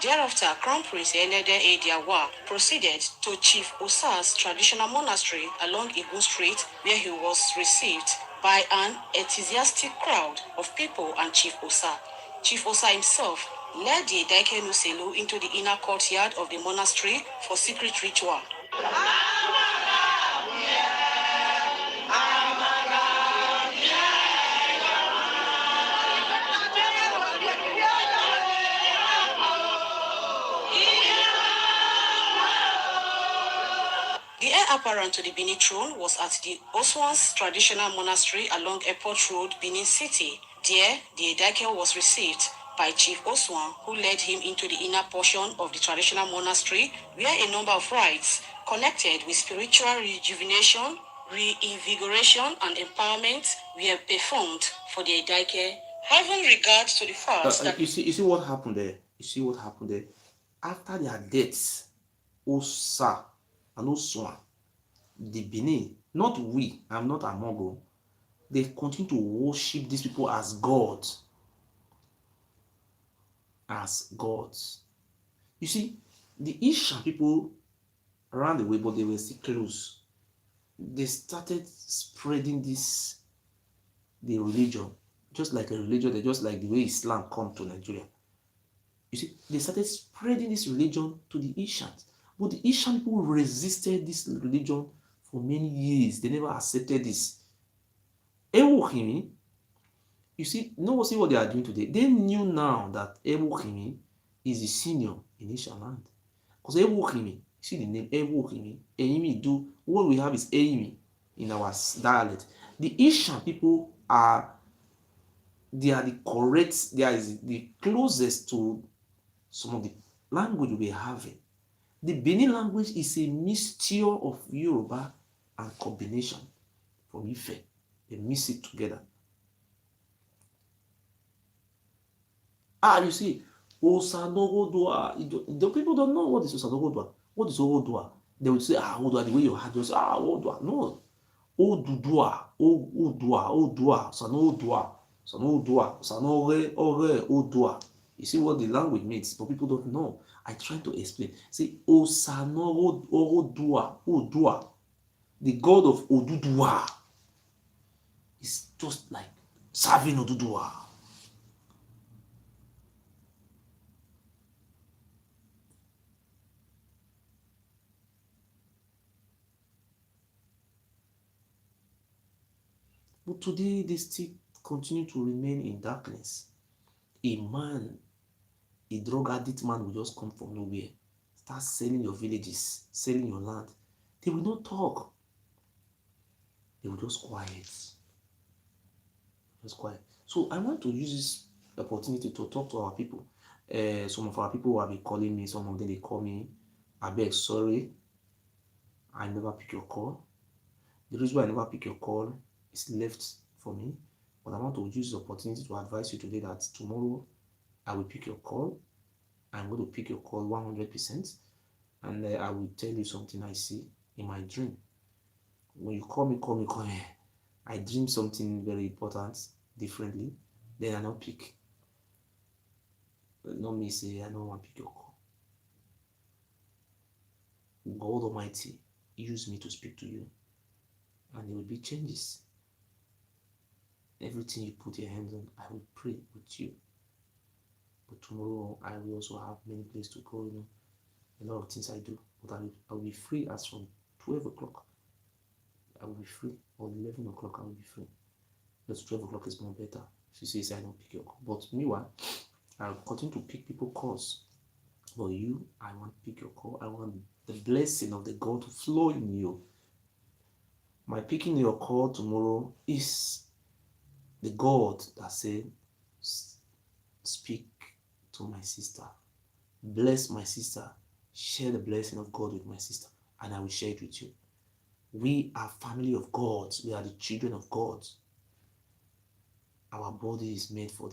Thereafter, Crown Prince Enede Ediawa proceeded to Chief Osa's traditional monastery along Igun Street, where he was received by an enthusiastic crowd of people and Chief Osa. Chief Osa himself led the Daike Nuselu into the inner courtyard of the monastery for secret ritual. The heir apparent to the Benin throne was at the Oswan's traditional monastery along Airport Road, Benin City. There, the Edaike was received by Chief Oswan, who led him into the inner portion of the traditional monastery, where a number of rites connected with spiritual rejuvenation, reinvigoration, and empowerment were performed for the Edaike, having regard to the fact that... You see what happened there? You see what happened there? After their deaths, Osa and Oswan, the Benin, not we, I'm not Amogo, they continue to worship these people as gods. As gods. You see, the Ishan people around the way, but they were still close. They started spreading the religion, just like a religion, just like the way Islam come to Nigeria. You see, they started spreading this religion to the Ishans. But the Ishan people resisted this religion for many years. They never accepted this. Ewohimi, you see what they are doing today. They knew now that Ewohimi is the senior in Ishan land. Because Ewohimi, see the name Ewohimi, Eimi do, what we have is Eimi in our dialect. The Ishan people they are the correct, they are the closest to some of the language we are having. The Benin language is a mixture of Yoruba and combination from Ife. They mix it together. You see, Osanogodua. The people don't know what is Osanogodua. What is Ogodua? They will say, Odua, the way you had, they will say, Odua. No. Odudua, Odua, Sanodua, Sanore, Odua. You see what the language means, but people don't know. I try to explain. Say, Odua, the god of Odudua, is just like serving Odudua. But today, they still continue to remain in darkness. A drug addict man will just come from nowhere. start selling your villages, selling your land. They will not talk. They will just quiet. Just quiet. So I want to use this opportunity to talk to our people. Some of our people who have been calling me, some of them they call me, I beg sorry, I never pick your call. The reason why I never pick your call is left for me. But I want to use the opportunity to advise you today that tomorrow I will pick your call. I'm going to pick your call 100%. And I will tell you something I see in my dream. When you call me. I dream something very important differently. Then I don't pick. Not me say I don't want to pick your call. God Almighty use me to speak to you. And there will be changes. Everything you put your hands on, I will pray with you. But tomorrow I will also have many places to go, a lot of things I do. But I will be free as from 12 o'clock. I will be free. Or 11 o'clock I will be free. Because 12 o'clock is more better. She says I don't pick your call. But meanwhile, I'll continue to pick people calls. But you, I want to pick your call. I want the blessing of the God to flow in you. My picking your call tomorrow is the God that said, speak to my sister. Bless my sister. Share the blessing of God with my sister. And I will share it with you. We are family of God. We are the children of God. Our body is made for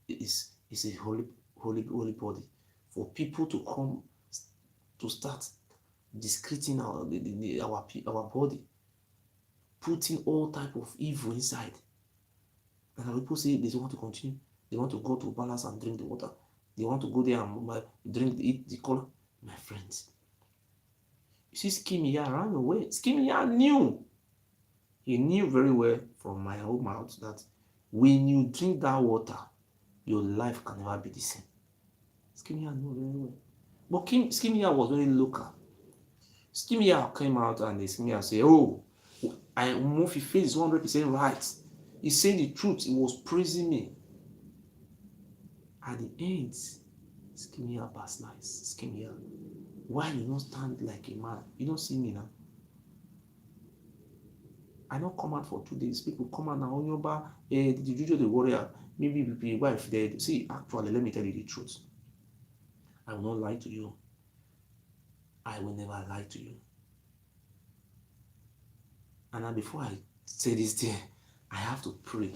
it's a holy body. For people to come to start discreting our body, putting all type of evil inside. And people say they don't want to continue. They want to go to balance and drink the water. They want to go there and eat the color. My friends, you see Skimia ran away. Skimia knew. He knew very well from my own mouth that when you drink that water, your life can never be the same. Skimia knew very well. But Skimia was very local. Skimia came out and the Skimia said, oh, Murphy Faze is 100% right. He said the truth. He was praising me. At the end, Skimia passed nice. Skimia, why you don't stand like a man? You don't see me now. I don't come out for 2 days. People come out now. Onyoba, the Juju the warrior, maybe be wife dead. See, actually, let me tell you the truth. I will not lie to you. I will never lie to you. And now before I say this thing, I have to pray.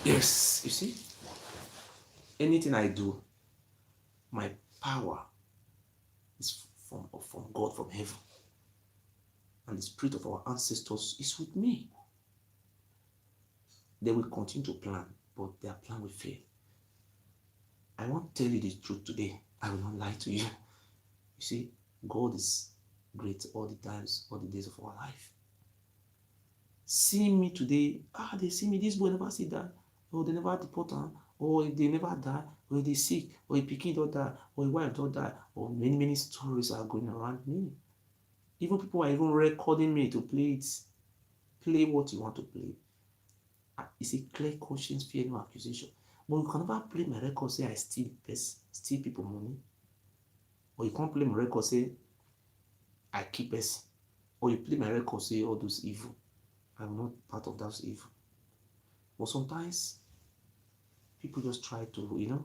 Yes, you see, anything I do, my power is from God, from heaven. And the spirit of our ancestors is with me. They will continue to plan, but their plan will fail. I won't tell you the truth today. I will not lie to you. You see, God is great all the times, all the days of our life. See me today, they see me, this boy never see that, or they never deport them, or they never die, or they sick, or a pikin don't die, or a wife don't die, or many stories are going around me. Even people are even recording me to play it. Play what you want to play. It's a clear conscience, fear, no accusation. But you can never play my record, say I steal people money. Or you can't play my record, say I keep person. Or you play my record, say all those evil. I'm not part of that evil. But sometimes people just try to,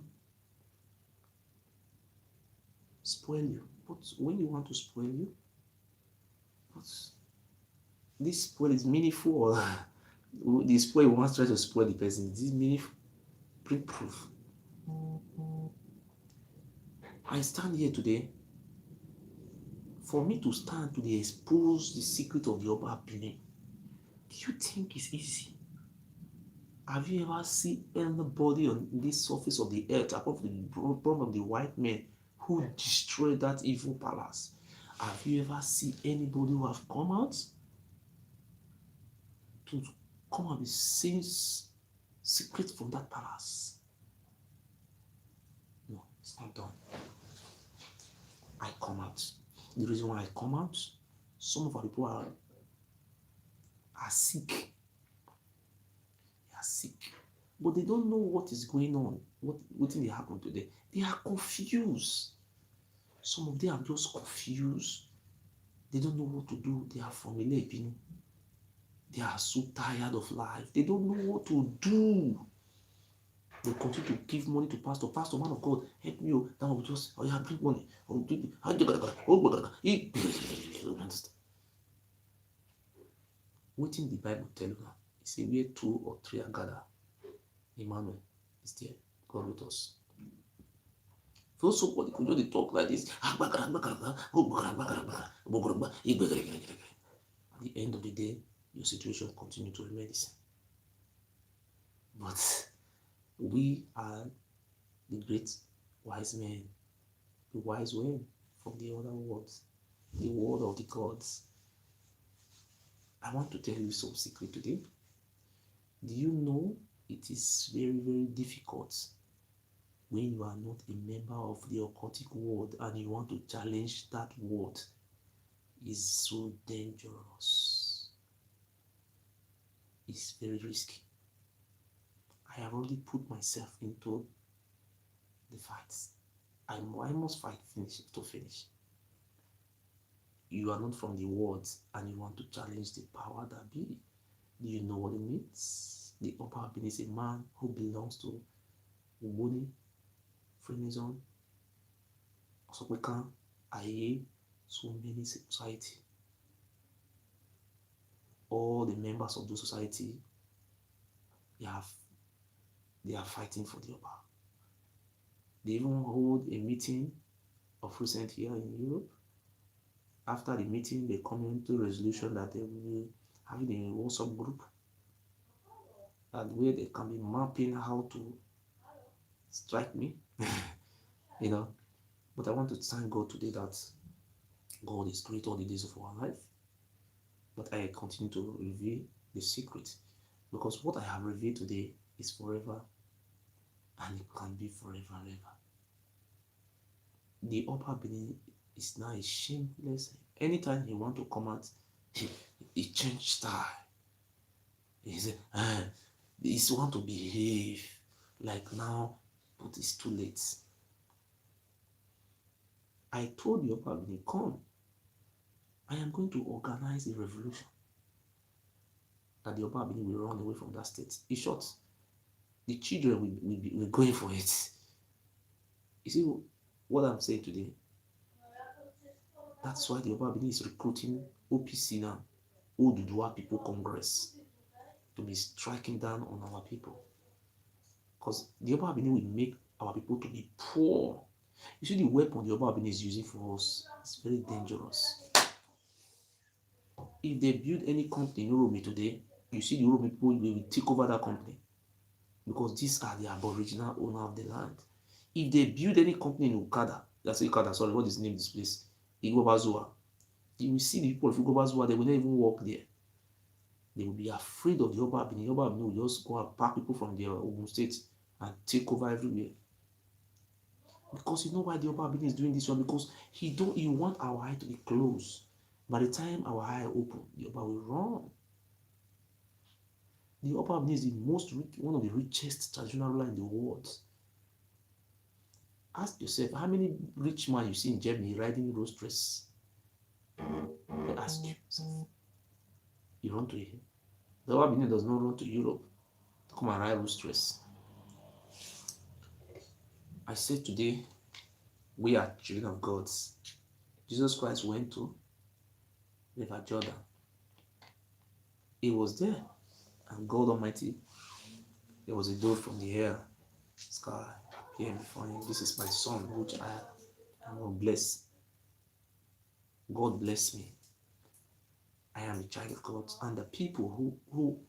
spoil you. But when you want to spoil you, but this spoil is meaningful, or the spoil wants to try to spoil the person. Is this meaningful? Bring proof. I stand here today. For me to stand to expose the secret of the Oba Benin, do you think it's easy? Have you ever seen anybody on this surface of the earth, apart from the problem of the white men who destroyed that evil palace? Have you ever seen anybody who have come out to come out with saying secrets from that palace? I'm done. I come out. The reason why I come out, some of our people are sick. They are sick. But they don't know what is going on, what thing happen to them. They are confused. Some of them are just confused. They don't know what to do. They are familiar opinion. They are so tired of life. They don't know what to do. They continue to give money to pastor. Pastor, man of God, help me. That will just, oh yeah, bring money. What in the Bible tell you? It says where 2 or 3 are gathered, Emmanuel is there. God with us. Feel somebody could just talk like this. At the end of the day, your situation continue to remain the same. But we are the great wise men, the wise men from the other words, the word of the gods. I want to tell you some secret today. Do you know it is very, very difficult when you are not a member of the occultic world and you want to challenge that word? Is so dangerous. It's very risky. I have already put myself into the fights. I must fight to finish. You are not from the world and you want to challenge the power that be. Do you know what it means? The upper being is a man who belongs to Ubuni, Freemason, Osokweka, Aye, so many society. All the members of the society, they are fighting for the upper. They even hold a meeting of recent here in Europe. After the meeting, they come into resolution that they will be having a WhatsApp group and where they can be mapping how to strike me. But I want to thank God today that God is great all the days of our life. But I continue to reveal the secret because what I have revealed today is forever and it can be forever and ever. The upper being is now a shameless. Anytime he want to come out, he change style. He say, he want to behave like now, but it's too late. I told the upper being, come, I am going to organize a revolution that the upper being will run away from that state. In short, the children will going for it. You see what I'm saying today? That's why the upper being is recruiting OPC now, Oduduwa People Congress, to be striking down on our people. Because the upper being will make our people to be poor. You see the weapon the upper being is using for us is very dangerous. If they build any company in Uromi today, you see the Uromi people will take over that company because these are the aboriginal owner of the land. If they build any company in Okada, that's Okada, sorry, what is the name of this place? Igobazua. You will see the people of Igobazua, they will not even walk there. They will be afraid of the Yoruba Benin. Yoruba Benin will just go and pack people from their Ogun state and take over everywhere. Because you know why the Yoruba Benin is doing this one? Because he want our eye to be closed. By the time our eye open, the Yoruba will run. The Yoruba Benin is one of the richest traditional rulers in the world. Ask yourself, how many rich men you see in Germany riding Rolls Royce? Ask yourself. You run to him. The Yoruba Benin does not run to Europe to come and ride Rolls Royce. I said today, we are children of God. Jesus Christ went to River Jordan. He was there, and God Almighty, there was a dove from the air, sky, here before him. This is my son, which I am blessed. God bless me. I am a child of God, and the people who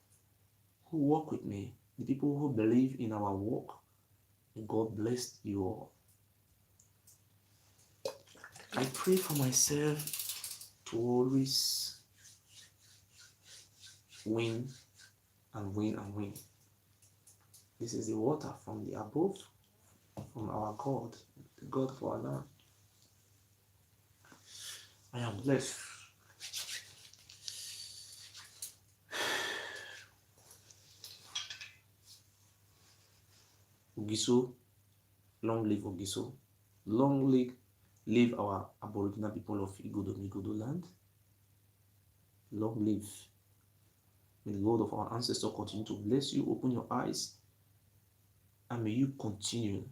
walk with me, the people who believe in our walk, God bless you all. I pray for myself to always win and win and win. This is the water from the above. from our God, the God of our land. I am blessed. Ogiso, long live Ogiso. Long live our Aboriginal people of Igodomigodo land. Long live. May the God of our ancestors continue to bless you, open your eyes, and may you continue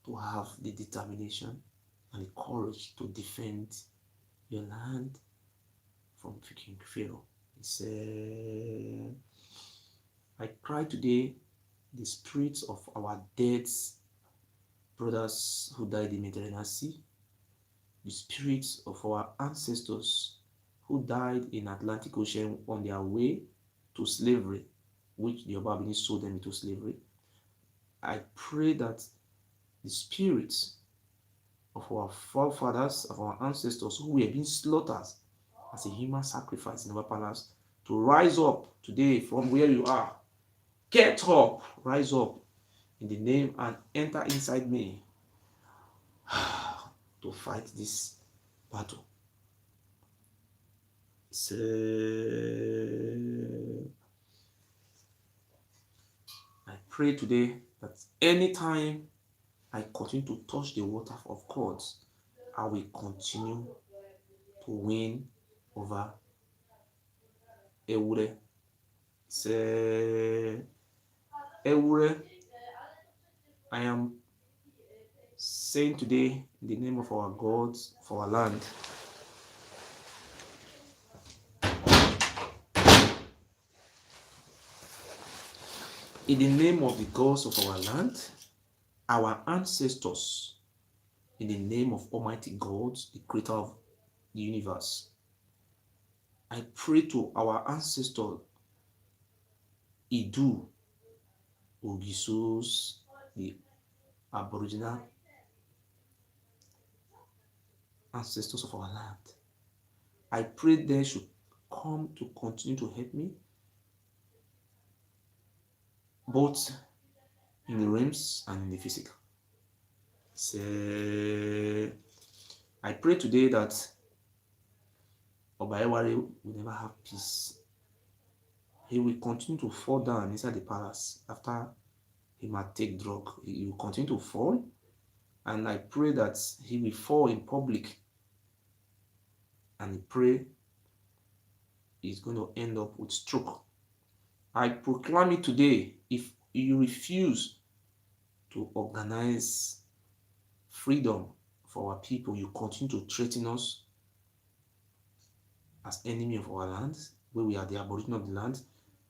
to have the determination and the courage to defend your land from King Pharaoh. I cry today the spirits of our dead brothers who died in the Mediterranean Sea, the spirits of our ancestors who died in Atlantic Ocean on their way to slavery, which the Obabini sold them into slavery. I pray that the spirits of our forefathers, of our ancestors who were being slaughtered as a human sacrifice in our palace, to rise up today from where you are. Get up, rise up in the name and enter inside me to fight this battle. I pray today that anytime I continue to touch the water of God, I will continue to win over Ewure. Ewure, I am saying today in the name of our God for our land. In the name of the gods of our land, our ancestors, in the name of Almighty God, the creator of the universe, I pray to our ancestor Idu, Ogisos, the Aboriginal ancestors of our land. I pray they should come to continue to help me, both in the realms and in the physical. I pray today that Obaeware will never have peace. He will continue to fall down inside the palace after he might take drug. He will continue to fall, and I pray that he will fall in public, and I pray he's going to end up with stroke. I proclaim it today. If you refuse to organize freedom for our people, you continue to threaten us as enemy of our land, where we are the Aboriginal of the land.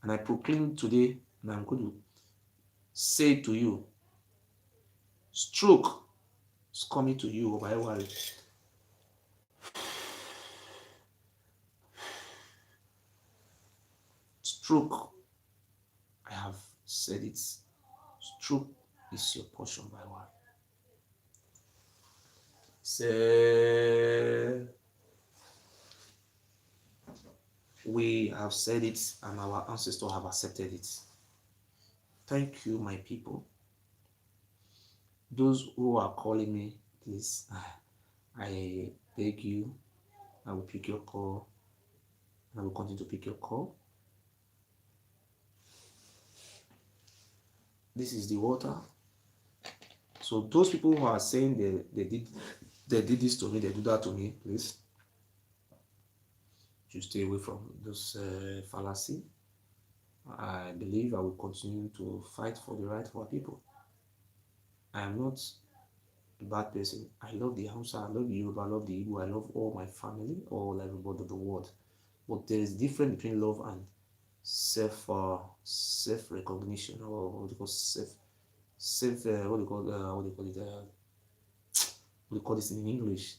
And I proclaim today, and I'm going to say to you, stroke is coming to you, Obaeware. Stroke, I have said it. Stroke is your portion, Obaeware. We have said it, and our ancestors have accepted it. Thank you, my people. Those who are calling me, please, I beg you, I will pick your call. I will continue to pick your call. This is the water. So those people who are saying they did this to me, they do that to me, please, you stay away from those fallacy. I believe I will continue to fight for the right of our people. I am not a bad person. I love the Hausa, I love the Yoruba, I love the Igbo, I love all my family, all everybody of the world. But there is difference between love and self recognition, or what do you call what do you call this in English?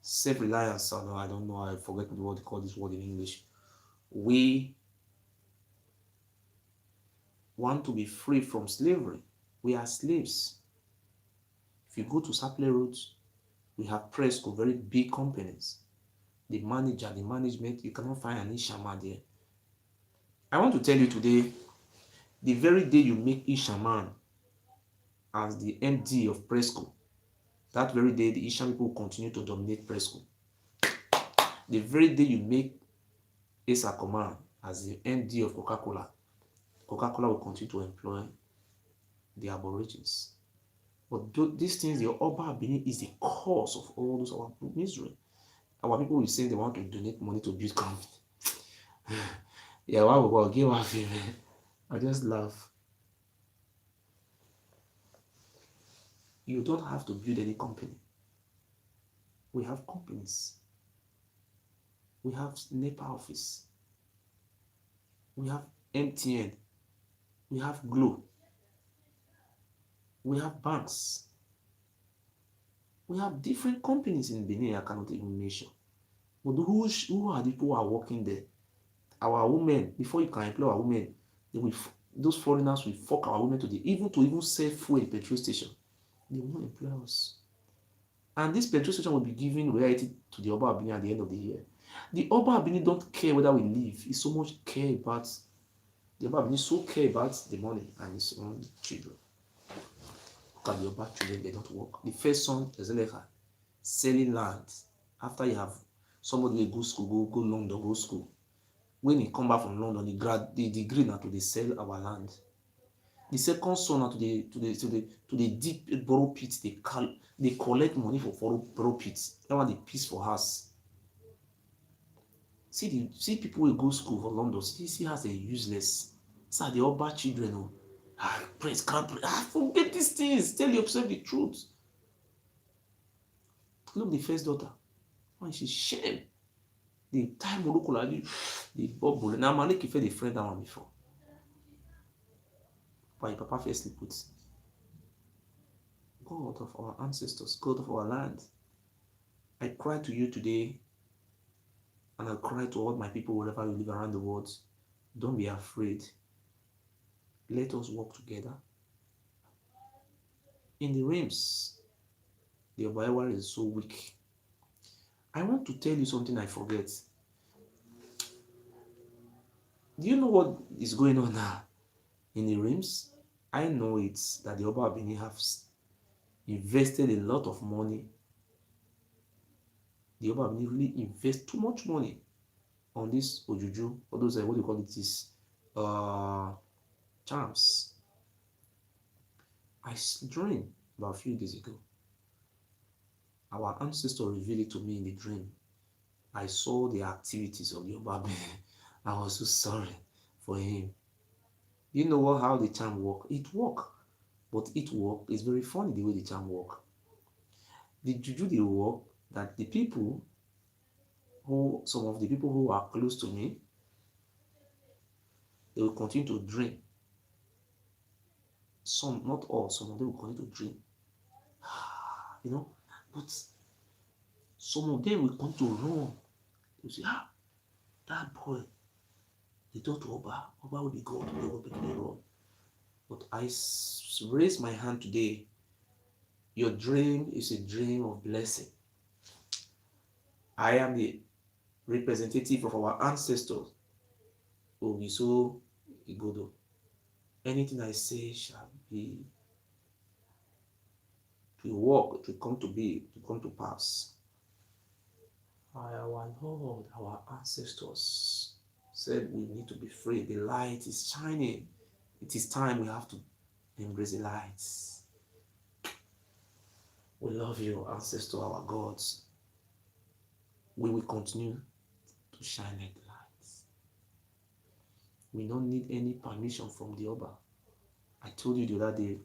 Self-reliance. I don't know. I forget what they call this word in English. We want to be free from slavery. We are slaves. If you go to Saple Roads, we have Presco, very big companies. The manager, the management, you cannot find an Ishama there. I want to tell you today, The very day you make Ishaman as the MD of Presco, that very day the Ishan people will continue to dominate Presco. The very day you make Asa Command as the MD of Coca-Cola, Coca-Cola will continue to employ the Aborigines. But these things, the Oba Benin is the cause of all those our misery. Our people will say they want to donate money to build company. Yeah, why we go give our favor? I just laugh. You don't have to build any company. We have companies. We have NEPA office. We have MTN. We have Glo. We have banks. We have different companies in Benin I cannot even mention. But who are the people who are working there? Our women, before you can employ our women, those foreigners will fuck our women to even sell fuel in petrol station. They will not employ us. And this petrol station will be giving royalty to the Oba Abini at the end of the year. The Oba Abini don't care whether we live. He so much care about the Oba Abini so care about the money and his own children. Look at the Oba children, they don't work. The first son is selling land after you have somebody will go school, go London, go school. When he come back from London, the degree now to sell our land. The second son now to the deep borrow pits, they collect money for borrow pits. That one they piece for us. See people will go school for London. See as they useless. So the Oba children, praise can't pray. Forget these things. Tell yourself the truth. Look, the first daughter. When she's shame. The time the bubble. Now Malik fed a friend that one before. But Papa firstly puts God of our ancestors, God of our land. I cry to you today, and I cry to all my people wherever you live around the world. Don't be afraid. Let us work together. In the realms, the Obaewa is so weak. I want to tell you something I forget. Do you know what is going on now in the realms? I know it's that the Oba Abini have invested a lot of money. The Oba Abini really invest too much money on this Ojuju, or those what do you call it, this charms. I dreamed about a few days ago. Our ancestor revealed it to me in the dream. I saw the activities of the Oba Abini. I was so sorry for him. You know how the charm work? It work. But it work is very funny the way the charm work. The juju they work that some of the people who are close to me, they will continue to dream. Some, not all, some of them will continue to dream. You know, but some of them will come to run. You say, that boy, they thought Oba will be God, they will be run. But I raise my hand today. Your dream is a dream of blessing. I am the representative of our ancestors, Ogiso, Igodo. Anything I say shall be, to work, to come to be, to come to pass. Our Lord, our ancestors said we need to be free. The light is shining. It is time we have to embrace the lights. We love you, ancestor, our gods. We will continue to shine like the lights. We don't need any permission from the Oba. I told you the other day,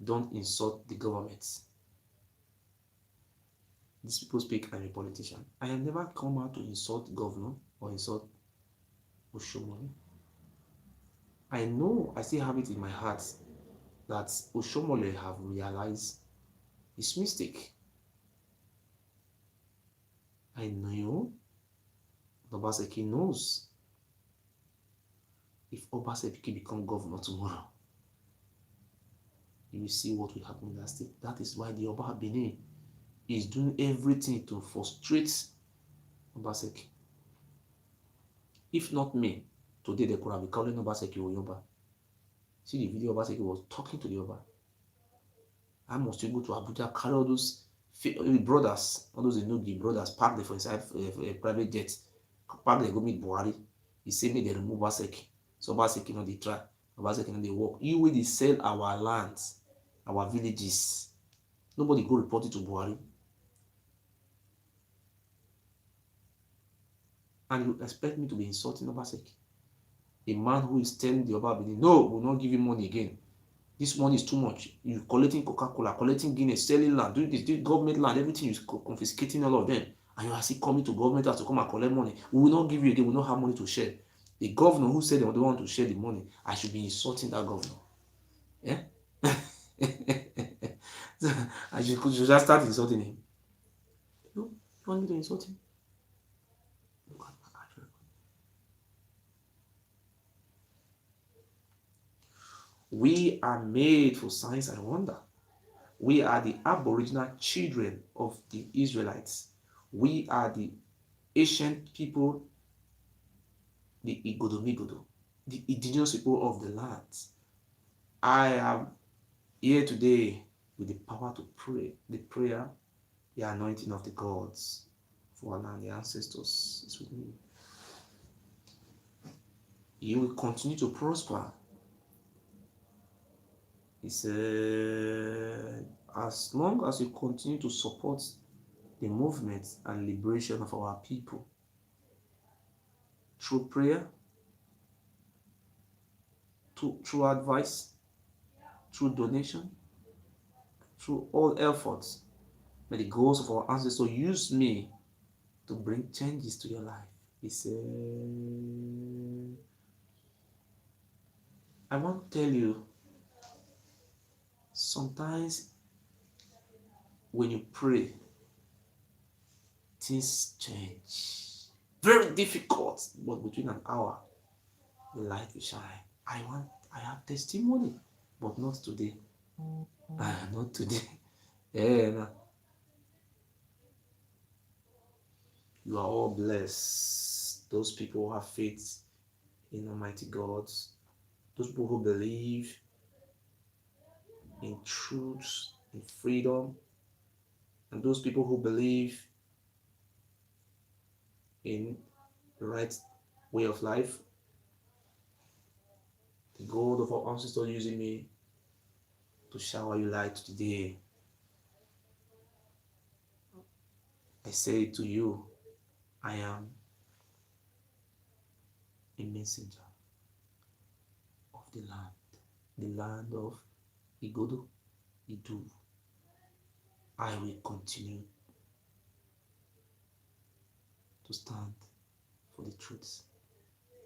don't insult the government. These people speak, I'm a politician. I have never come out to insult governor or insult Oshomole. I know, I still have it in my heart that Oshomole have realized his mistake. I know Obaseki knows if Obaseki become governor tomorrow, you will see what will happen in that state. That is why the Oba Benin is doing everything to frustrate Obaseki. If not me, today they could have been calling Obaseki Oyoba. See the video, Obaseki was talking to the Oba. I must you go to Abuja, carry all those brothers, all those Enogi brothers, park them for inside a private jet, park them, go meet Buhari. He say make they remove Obaseki. So Obaseki no dey try, Obaseki no dey work. You will sell our lands, our villages. Nobody go report it to Buhari. And you expect me to be insulting Obaseki? A man who is telling the Oba Benin, no, we will not give you money again. This money is too much. You're collecting Coca-Cola, collecting Guinness, selling land, doing this, doing government land, everything is confiscating all of them. And you are still coming to government house to come and collect money. We will not give you again. We will not have money to share. The governor who said they don't want to share the money, I should be insulting that governor. Yeah? I should just start insulting him. You want me to insult him? We are made for signs and wonder. We are the aboriginal children of the Israelites. We are the ancient people, the Igodomigodo, the indigenous people of the land. I am here today with the power to pray, the prayer, the anointing of the gods for our land, the ancestors is with me. You will continue to prosper. He said, as long as you continue to support the movement and liberation of our people through prayer, through advice, through donation, through all efforts, may the goals of our ancestors use me to bring changes to your life. He said, I want to tell you, sometimes when you pray, things change. Very difficult, but between an hour, the light will shine. I have testimony, but not today. Not today. Yeah, you are all blessed. Those people who have faith in Almighty God, those people who believe in truth, in freedom, and those people who believe in the right way of life. The God of our ancestors using me to shower you light today. I say to you, I am a messenger of the land of Igodo, Idu. I will continue to stand for the truth.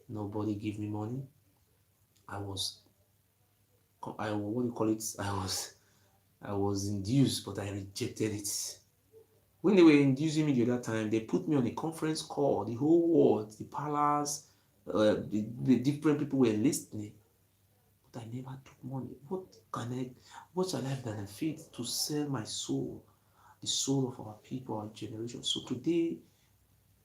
Nobody give me money. What do you call it? I was induced, but I rejected it. When they were inducing me the other time, they put me on a conference call. The whole world, the palace, the different people were listening. But I never took money. What shall I benefit to sell my soul, the soul of our people, our generation? So today,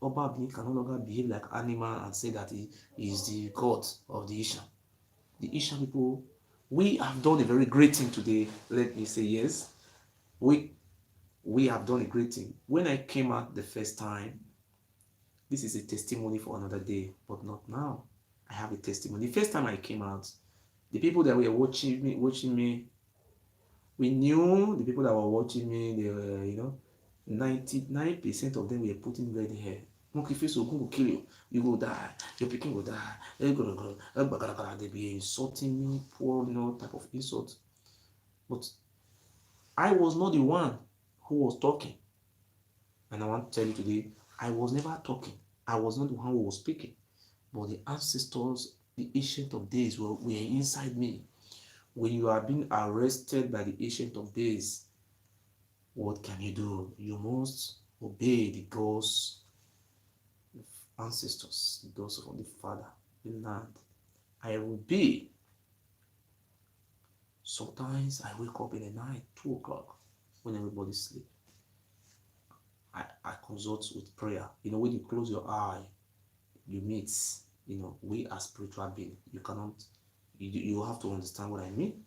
Oba Abini can no longer behave like animal and say that he is the god of the Isha. The Isha people, we have done a very great thing today. Let me say yes. We have done a great thing. When I came out the first time, this is a testimony for another day, but not now. I have a testimony. The first time I came out, the people that were watching me, we knew the people that were watching me, they were, 99% of them were putting red hair. Monkey face will kill you. You will die. Your picking will die. They be insulting me, poor, type of insult. But I was not the one who was talking. And I want to tell you today, I was never talking. I was not the one who was speaking. But the ancestors, the ancient of days were inside me. When you are being arrested by the ancient of days, what can you do? You must obey the gods of ancestors, the gods of the Father, the land. I will be. Sometimes I wake up in the night, 2 o'clock, when everybody's sleep. I consult with prayer. When you close your eye, you meet, we are spiritual beings. You cannot You have to understand what I mean.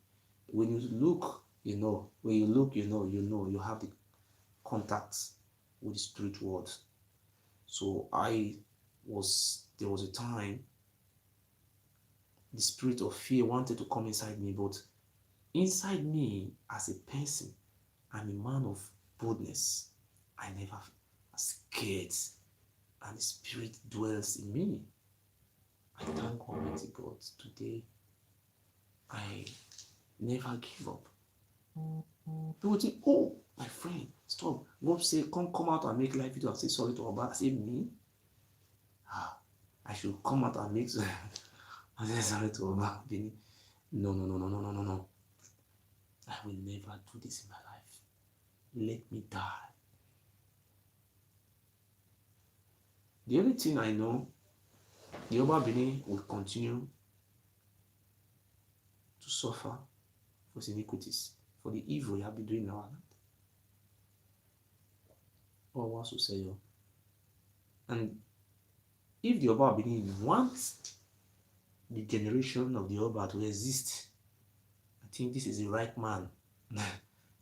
When you look, you know. When you look, you know. You have the contacts with the spirit world. So there was a time the spirit of fear wanted to come inside me, but inside me as a person, I'm a man of boldness. I never scared, and the spirit dwells in me. I thank Almighty God today. I never give up. People think, oh, my friend, stop. God say, come out and make life video and say sorry to Oba. I say, me? I should come out and make and say sorry to Oba. No. I will never do this in my life. Let me die. The only thing I know, the Oba Benin will continue to suffer for his iniquities, for the evil he has been doing in our land. Or what to say, yo. And if the Oba Benin wants the generation of the Oba to exist, I think this is the right man.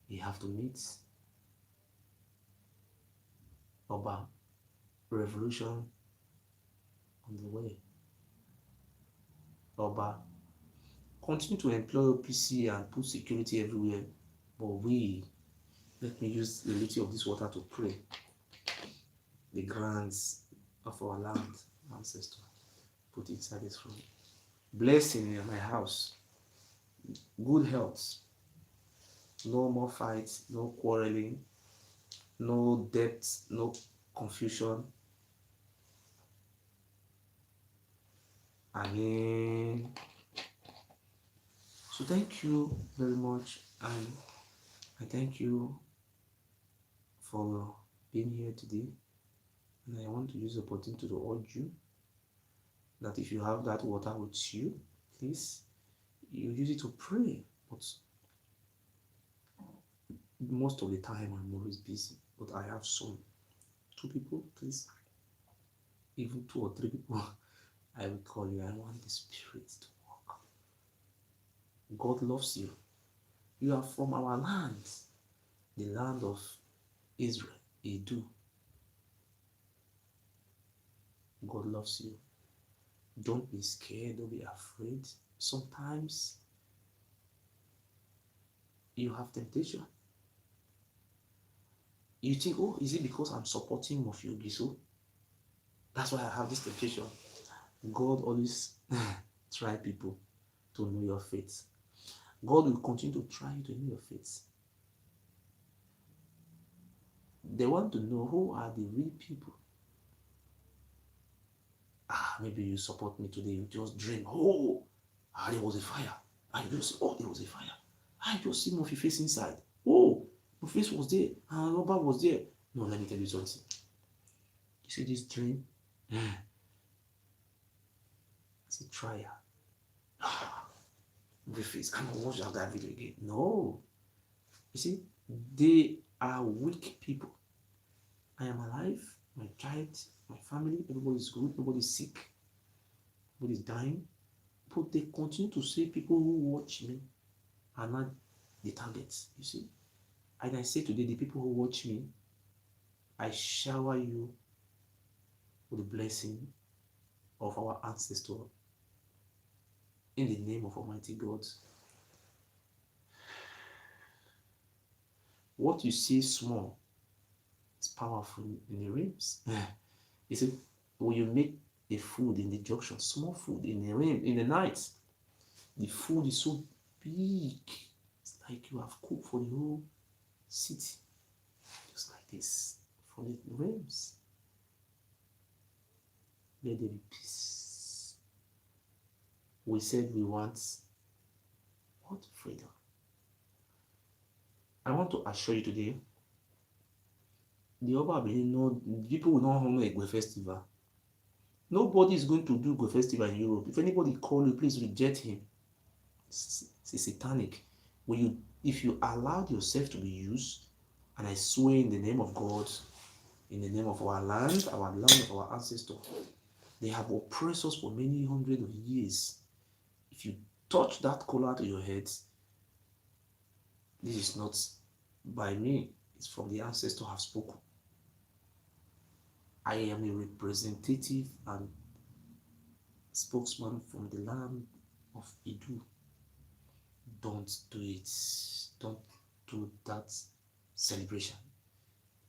You have to meet Oba. Revolution on the way. Oba. Continue to employ OPC and put security everywhere, but let me use the little of this water to pray. The grants of our land, ancestor, put inside this room. Blessing in my house, good health, no more fights, no quarreling, no debt, no confusion. Amen. So thank you very much, and I thank you for being here today. And I want to use the opportunity to urge you that if you have that water with you, please, you use it to pray. But most of the time, I'm always busy. But I have two people, please, even 2 or 3 people, I will call you. I want the Spirit to work. God loves you. You are from our land, the land of Israel, Idu. God loves you. Don't be scared, don't be afraid. Sometimes you have temptation. You think, oh, is it because I'm supporting Mofio Ogiso? That's why I have this temptation. God always try people to know your faith. God will continue to try you to know your faith. They want to know who are the real people. Maybe you support me today, you just dream, there was a fire. I just, there was a fire. I just see Murphy face inside. My face was there, and Robert was there. No, let me tell you something. You see this dream? It's a trial. Face, I'm gonna watch that video again. No. You see, they are weak people. I am alive, my child, my family, everybody's good, nobody's sick, nobody's dying. But they continue to say people who watch me are not the targets, you see. And I say today, the people who watch me, I shower you with the blessing of our ancestor in the name of Almighty God. What you see small is powerful in the realms. You see, when you make a food in the junction, small food in the realm, in the night, the food is so big. It's like you have cooked for the whole city. Just like this, for the realms. Let there be peace. We said we want what? Freedom. I want to assure you today, the Oba Benin, people will not honor a Igwe festival. Nobody is going to do Igwe festival in Europe. If anybody call you, please reject him. It's satanic. If you allowed yourself to be used, and I swear in the name of God, in the name of our land of our ancestors, they have oppressed us for many hundreds of years. If you touch that collar to your head, this is not by me, it's from the ancestor have spoken. I am a representative and spokesman from the land of Idu. Don't do it. Don't do that celebration.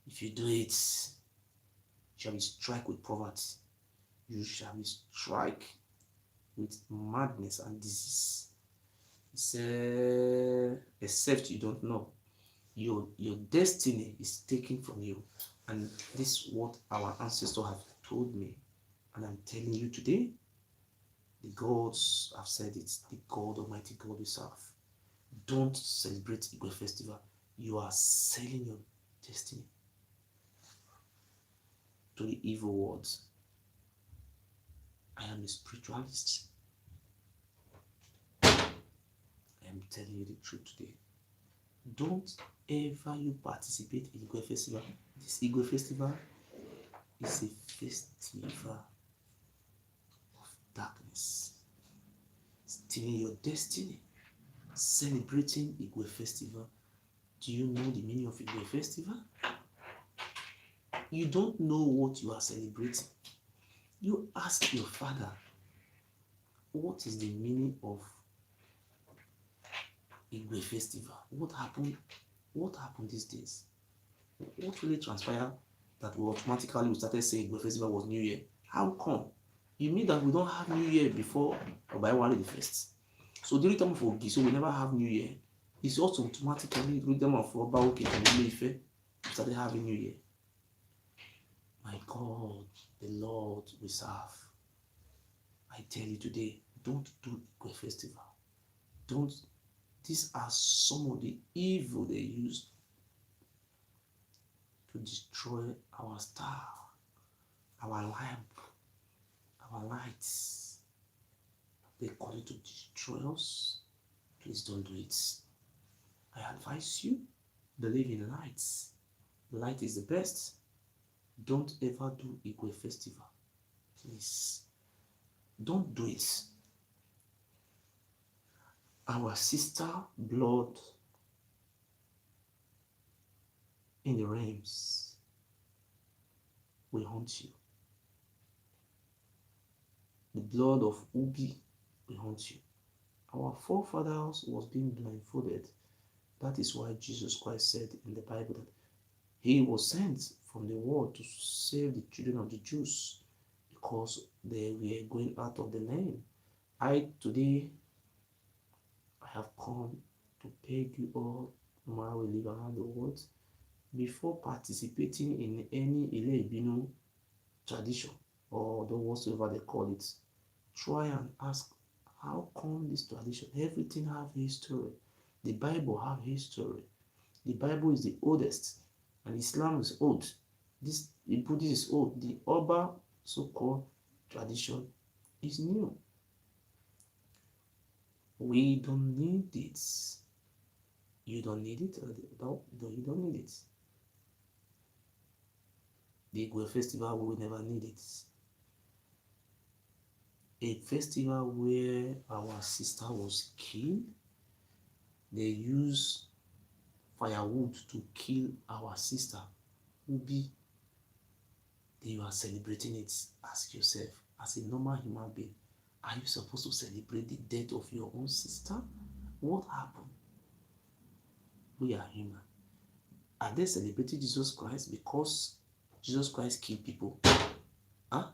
If you do it, you shall be struck with poverty. You shall be struck with madness and disease. Except you don't know. Your destiny is taken from you. And this is what our ancestors have told me. And I'm telling you today, the gods have said it, the God Almighty God we serve. Don't celebrate Igwe festival. You are selling your destiny to the evil world. I am a spiritualist. I am telling you the truth today. Don't ever you participate in Igwe festival. This Igwe festival is a festival of darkness. Stealing your destiny. Celebrating Igwe festival. Do you know the meaning of Igwe festival? You don't know what you are celebrating. You ask your father, what is the meaning of Igwe festival? What happened? What happened these days? What really transpired that we automatically started saying Igwe festival was New Year? How come? You mean that we don't have New Year before Obayewale the first? So during the time of Ogiso, we never have New Year. It's also automatically during the time of Obaoke and Ife, we started having New Year. My God, the Lord we serve. I tell you today, don't do Igwe festival. Don't. These are some of the evil they use to destroy our star, our lamp, our lights. They call it to destroy us. Please don't do it. I advise you, believe in lights. Light is the best. Don't ever do Igwe festival. Please. Don't do it. Our sister blood in the realms will haunt you. The blood of Ubi will haunt you. Our forefathers was being blindfolded. That is why Jesus Christ said in the Bible that he was sent from the world to save the children of the Jews because they were going out of the land. Today, I have come to beg you all, no matter where we live around the world, before participating in any Ile-Ibinu tradition or whatsoever they call it, try and ask, how come this tradition? Everything have history. The Bible have history. The Bible is the oldest, and Islam is old. Buddhism is old. The Oba so-called tradition is new. We don't need it. You don't need it. No, you don't need it. The Igwe festival, we will never need it. A festival where our sister was killed, they use firewood to kill our sister. Ubi, you are celebrating it. Ask yourself, as a normal human being, are you supposed to celebrate the death of your own sister? What happened? We are human. Are they celebrating Jesus Christ because Jesus Christ killed people? Huh?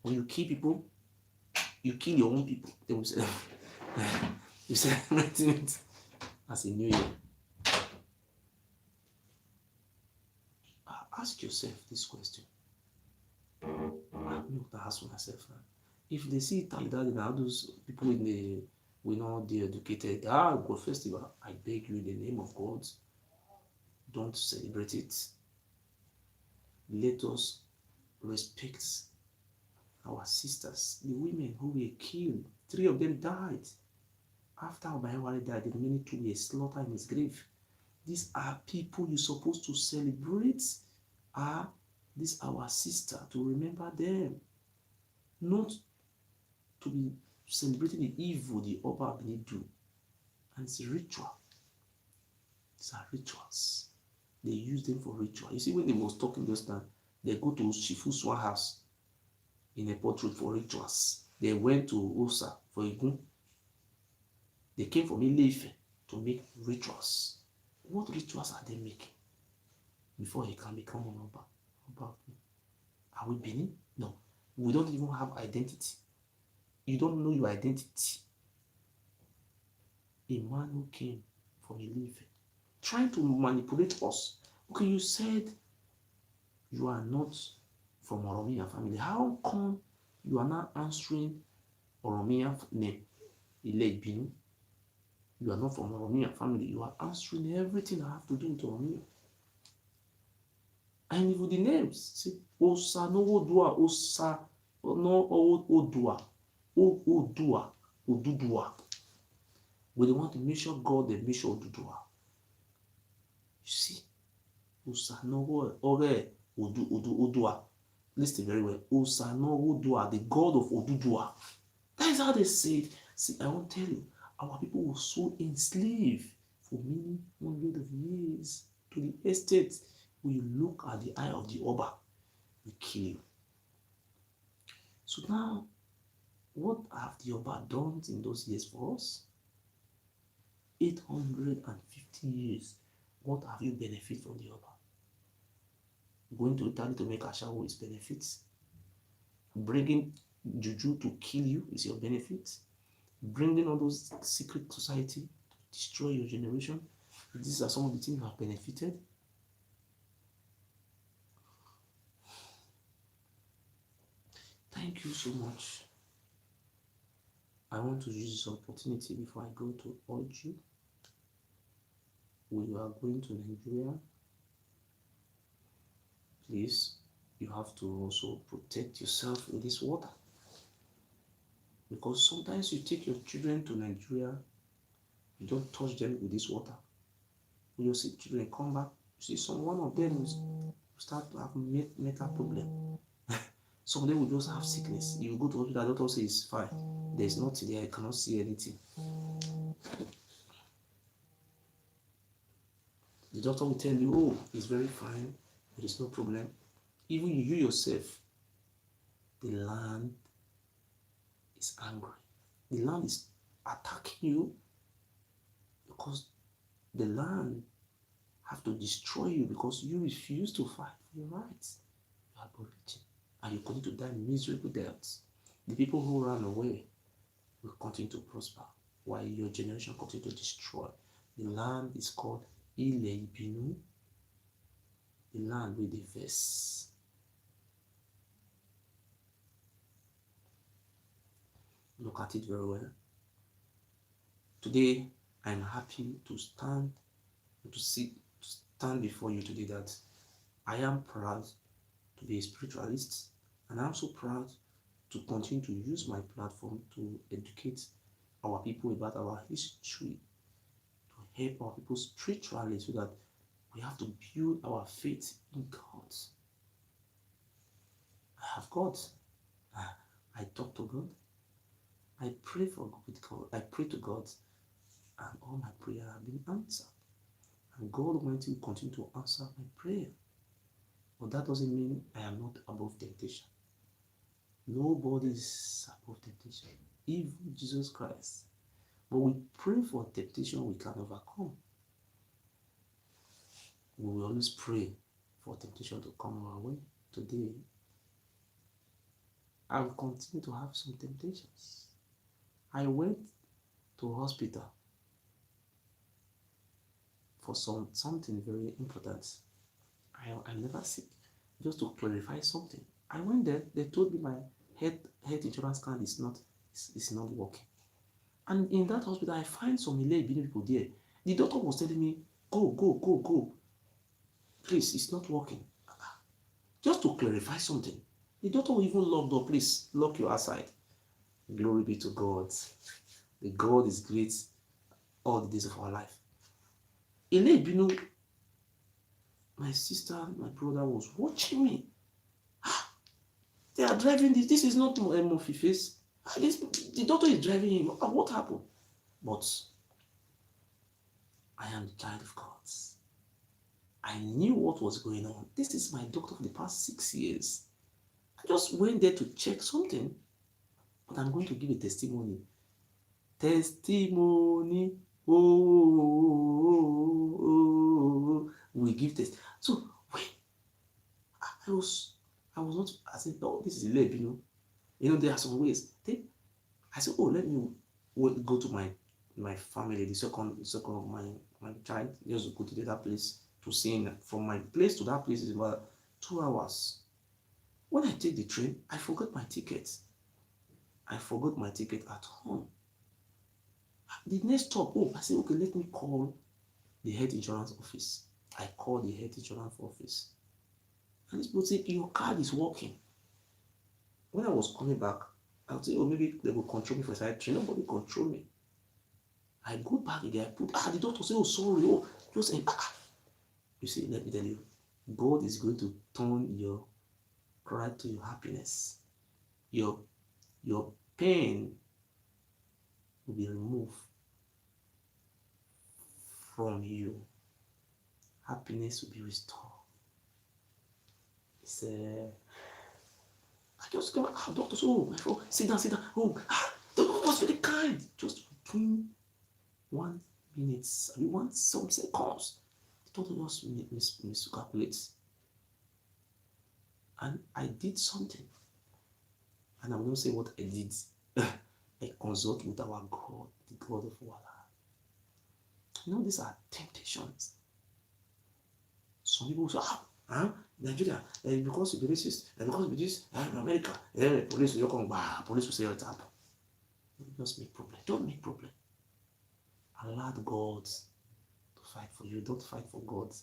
When you kill people, you kill your own people. They will say, you celebrating it as a new year. Ask yourself this question. I'm not to ask myself now. If they see Talidad and all those people in the we know the educated, go festival, I beg you in the name of God, don't celebrate it. Let us respect our sisters, the women who were killed. 3 of them died. After Obayewale died, the remaining 2 were slaughtered in his grave. These are people you're supposed to celebrate. This our sister, to remember them. Not to be celebrating the evil the Oba Benin do. And it's a ritual. These are rituals. They use them for ritual. You see, when they was talking just now, they go to Shifu's house in a portrait for rituals. They went to Osa for Igun. They came from Ileife to make rituals. What rituals are they making before he can become an Oba? Are we Benin? No. We don't even have identity. You don't know your identity. A man who came from Ileife, trying to manipulate us. Okay, you said you are not from Oromia family. How come you are not answering Oromia name? Ile Binu. You are not from Oromia family. You are answering everything I have to do with Oromia. And with the names, see, Osa no Odua, Osa no Odua, Odua, Odudua. When they want to measure God, they measure Odudua. You see, Osa no Ore Odua. Listen very well. Osa no Odua, the God of Odudua. That is how they say it. See, I won't tell you, our people were so enslaved for many hundreds of years to the estate. When you look at the eye of the Oba, we kill you. So now, what have the Oba done in those years for us? 850 years. What have you benefited from the Oba? Going to Italy to make Ashawo is benefits. Bringing Juju to kill you is your benefit. Bringing all those secret society to destroy your generation. These are some of the things you have benefited. Thank you so much. I want to use this opportunity before I go to urge you. When you are going to Nigeria, please, you have to also protect yourself with this water. Because sometimes you take your children to Nigeria, you don't touch them with this water. When you see children come back, you see one of them will start to have mental problem. Some of them will just have sickness. You go to hospital, the doctor says it's fine. There's nothing there, I cannot see anything. The doctor will tell you, oh, it's very fine, there is no problem. Even you yourself, the land is angry. The land is attacking you because the land have to destroy you because you refuse to fight for your rights. You are abolition, and you continue to die miserable deaths. The people who ran away will continue to prosper while your generation continue to destroy. The land is called Ile Ibinu, the land with the verse. Look at it very well. Today, I'm happy to stand before you today that I am proud to be a spiritualist, and I'm so proud to continue to use my platform to educate our people about our history, to help our people spiritually so that we have to build our faith in God. I have God. I talk to God. I pray with God. I pray to God, and all my prayers have been answered. And God Almighty will continue to answer my prayer. But that doesn't mean I am not above temptation. Nobody is above temptation, even Jesus Christ. But we pray for temptation we can overcome. We will always pray for temptation to come our way. Today, I will continue to have some temptations. I went to hospital for something very important. I'm never sick. Just to clarify something. I went there, they told me my health insurance card is not working. And in that hospital, I find some Ile-Ibini people there. The doctor was telling me, go. Please, it's not working. Just to clarify something. The doctor will even lock the door. Please, lock your outside. Glory be to God. The God is great all the days of our life. Ile-Ibini, my sister, my brother was watching me. They are driving this. This is not Mofi Faze. The doctor is driving him. What happened? But I am the child of God. I knew what was going on. This is my doctor for the past 6 years. I just went there to check something. But I'm going to give a testimony. Testimony. Oh. We give test. So when I was not, I said, no, this is a lab, there are some ways. Then I said, oh, let me go to my family, the second of my child, just go to the other place to see him. From my place to that place is about 2 hours. When I take the train, I forgot my ticket. at home. The next stop, I said, okay, let me call the health insurance office. I called the health insurance office. And this people say, your card is working. When I was coming back, I would say, oh, maybe they will control me for a side train. Nobody control me. I go back again. I put, the doctor say, oh, sorry. Oh, just saying, You see, let me tell you, God is going to turn your cry to your happiness. Your pain will be removed from you. Happiness will be restored. It's I just go, doctor, my friend, sit down. The doctor was very kind. Just between 1 minute, some seconds, the doctor just miscalculates. And I did something. And I will not say what I did. I consult with our God, the God of our life. These are temptations. Some people say, Nigeria, because you be racist, because you be this, America, police will come, police will say what's up. Just make problem. Don't make problem. Allow God to fight for you. Don't fight for God.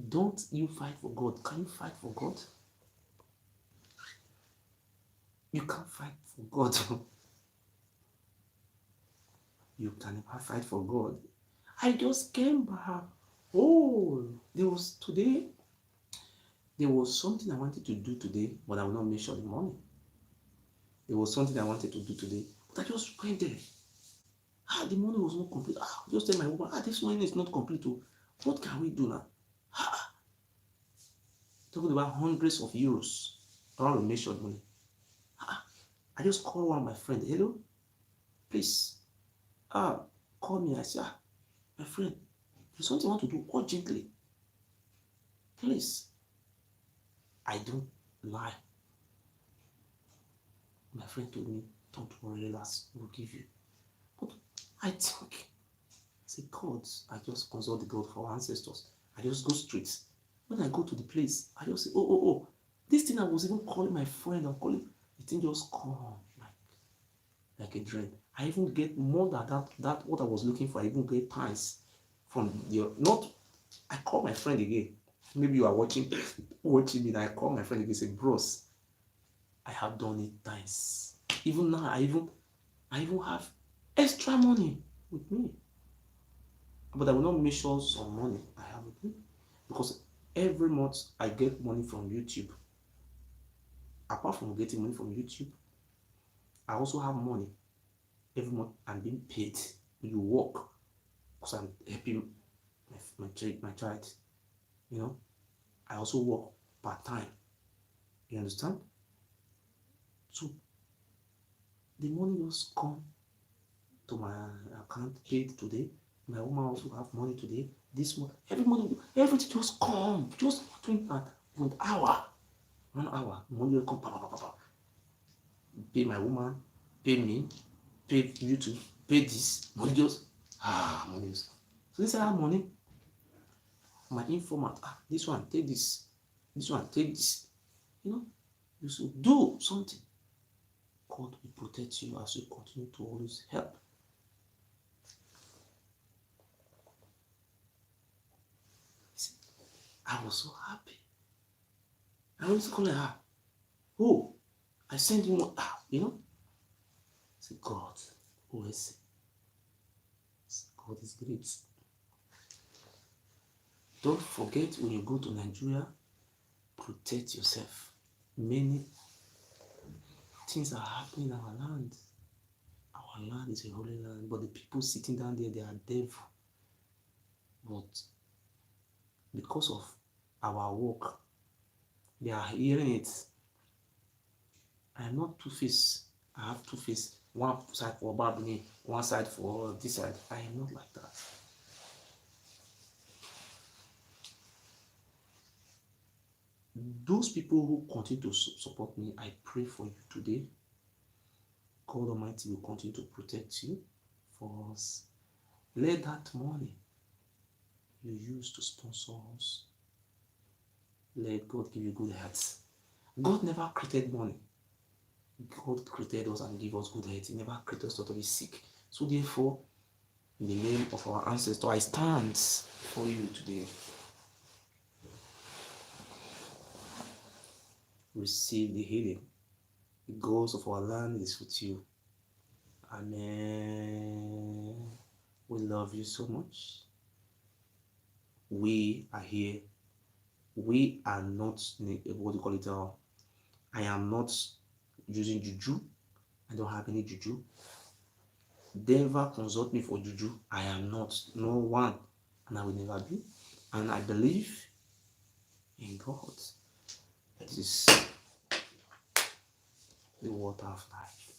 Don't you fight for God. Can you fight for God? You can't fight for God. You can never fight for God. I just came back. There was something I wanted to do today, but I will not mention the money. There was something I wanted to do today, but I just went there. The money was not complete. Just tell my woman, this money is not complete. What can we do now? Talking about hundreds of euros around the mentioned money. I just called one of my friends. Hello, please, call me. I said, my friend, there's something I want to do urgently. Please. I don't lie. My friend told me, don't worry, relax, we'll give you. But I say, God, I just consult the God for our ancestors. I just go straight. When I go to the place, I just say, oh. This thing I was even calling my friend, I'm calling, the thing just come like a dream. I even get more than that what I was looking for. I even get times from I call my friend again. Maybe you are watching me, and I call my friend again and say, bros, I have done it times. Even now, I even have extra money with me. But I will not measure some money I have with me. Because every month I get money from YouTube. Apart from getting money from YouTube, I also have money. Every month I'm being paid. You work because I'm helping my child. I also work part-time. You understand? So the money just come to my account paid today. My woman also have money today. This month, everything just come. Just between 1 hour. 1 hour. Money will come. Pay my woman, pay me, pay YouTube, pay this. Money just money just. So this is our money. My informant, this one, take this. This one, take this. You should do something. God will protect you as you continue to always help. See, I was so happy. I was calling her. I sent you one. Say, God, who is it? God is great. Don't forget when you go to Nigeria, protect yourself. Many things are happening in our land. Our land is a holy land, but the people sitting down there, they are devil. But because of our work, they are hearing it. I am not two-faced. I have two-faced. One side for Babni, one side for this side. I am not like that. Those people who continue to support me, I pray for you today. God Almighty will continue to protect you for us. Let that money you use to sponsor us, let God give you good health. God never created money. God created us and gave us good health. He never created us to be sick. So therefore, in the name of our ancestors, I stand for you today. Receive the healing. The goals of our land is with you. Amen. We love you so much. We are here. We are not, what do you call it? I am not using juju. I don't have any juju. Never consult me for juju. I am not. No one. And I will never be. And I believe in God. It is the water of life.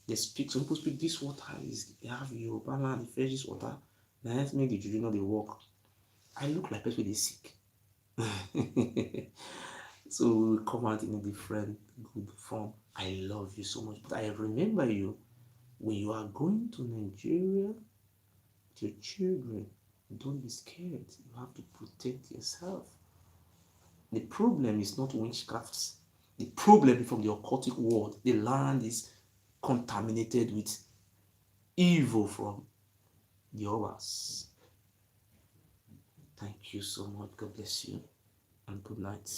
They speak, some people speak, this water is, they have Yoruba land, they fetch this water. Then let me the juju know they work. I look like people they sick. So we will come out in a different good form. I love you so much. But I remember you when you are going to Nigeria with your children. Don't be scared. You have to protect yourself. The problem is not witchcrafts. The problem is from the occultic world. The land is contaminated with evil from the others. Thank you so much. God bless you and good night.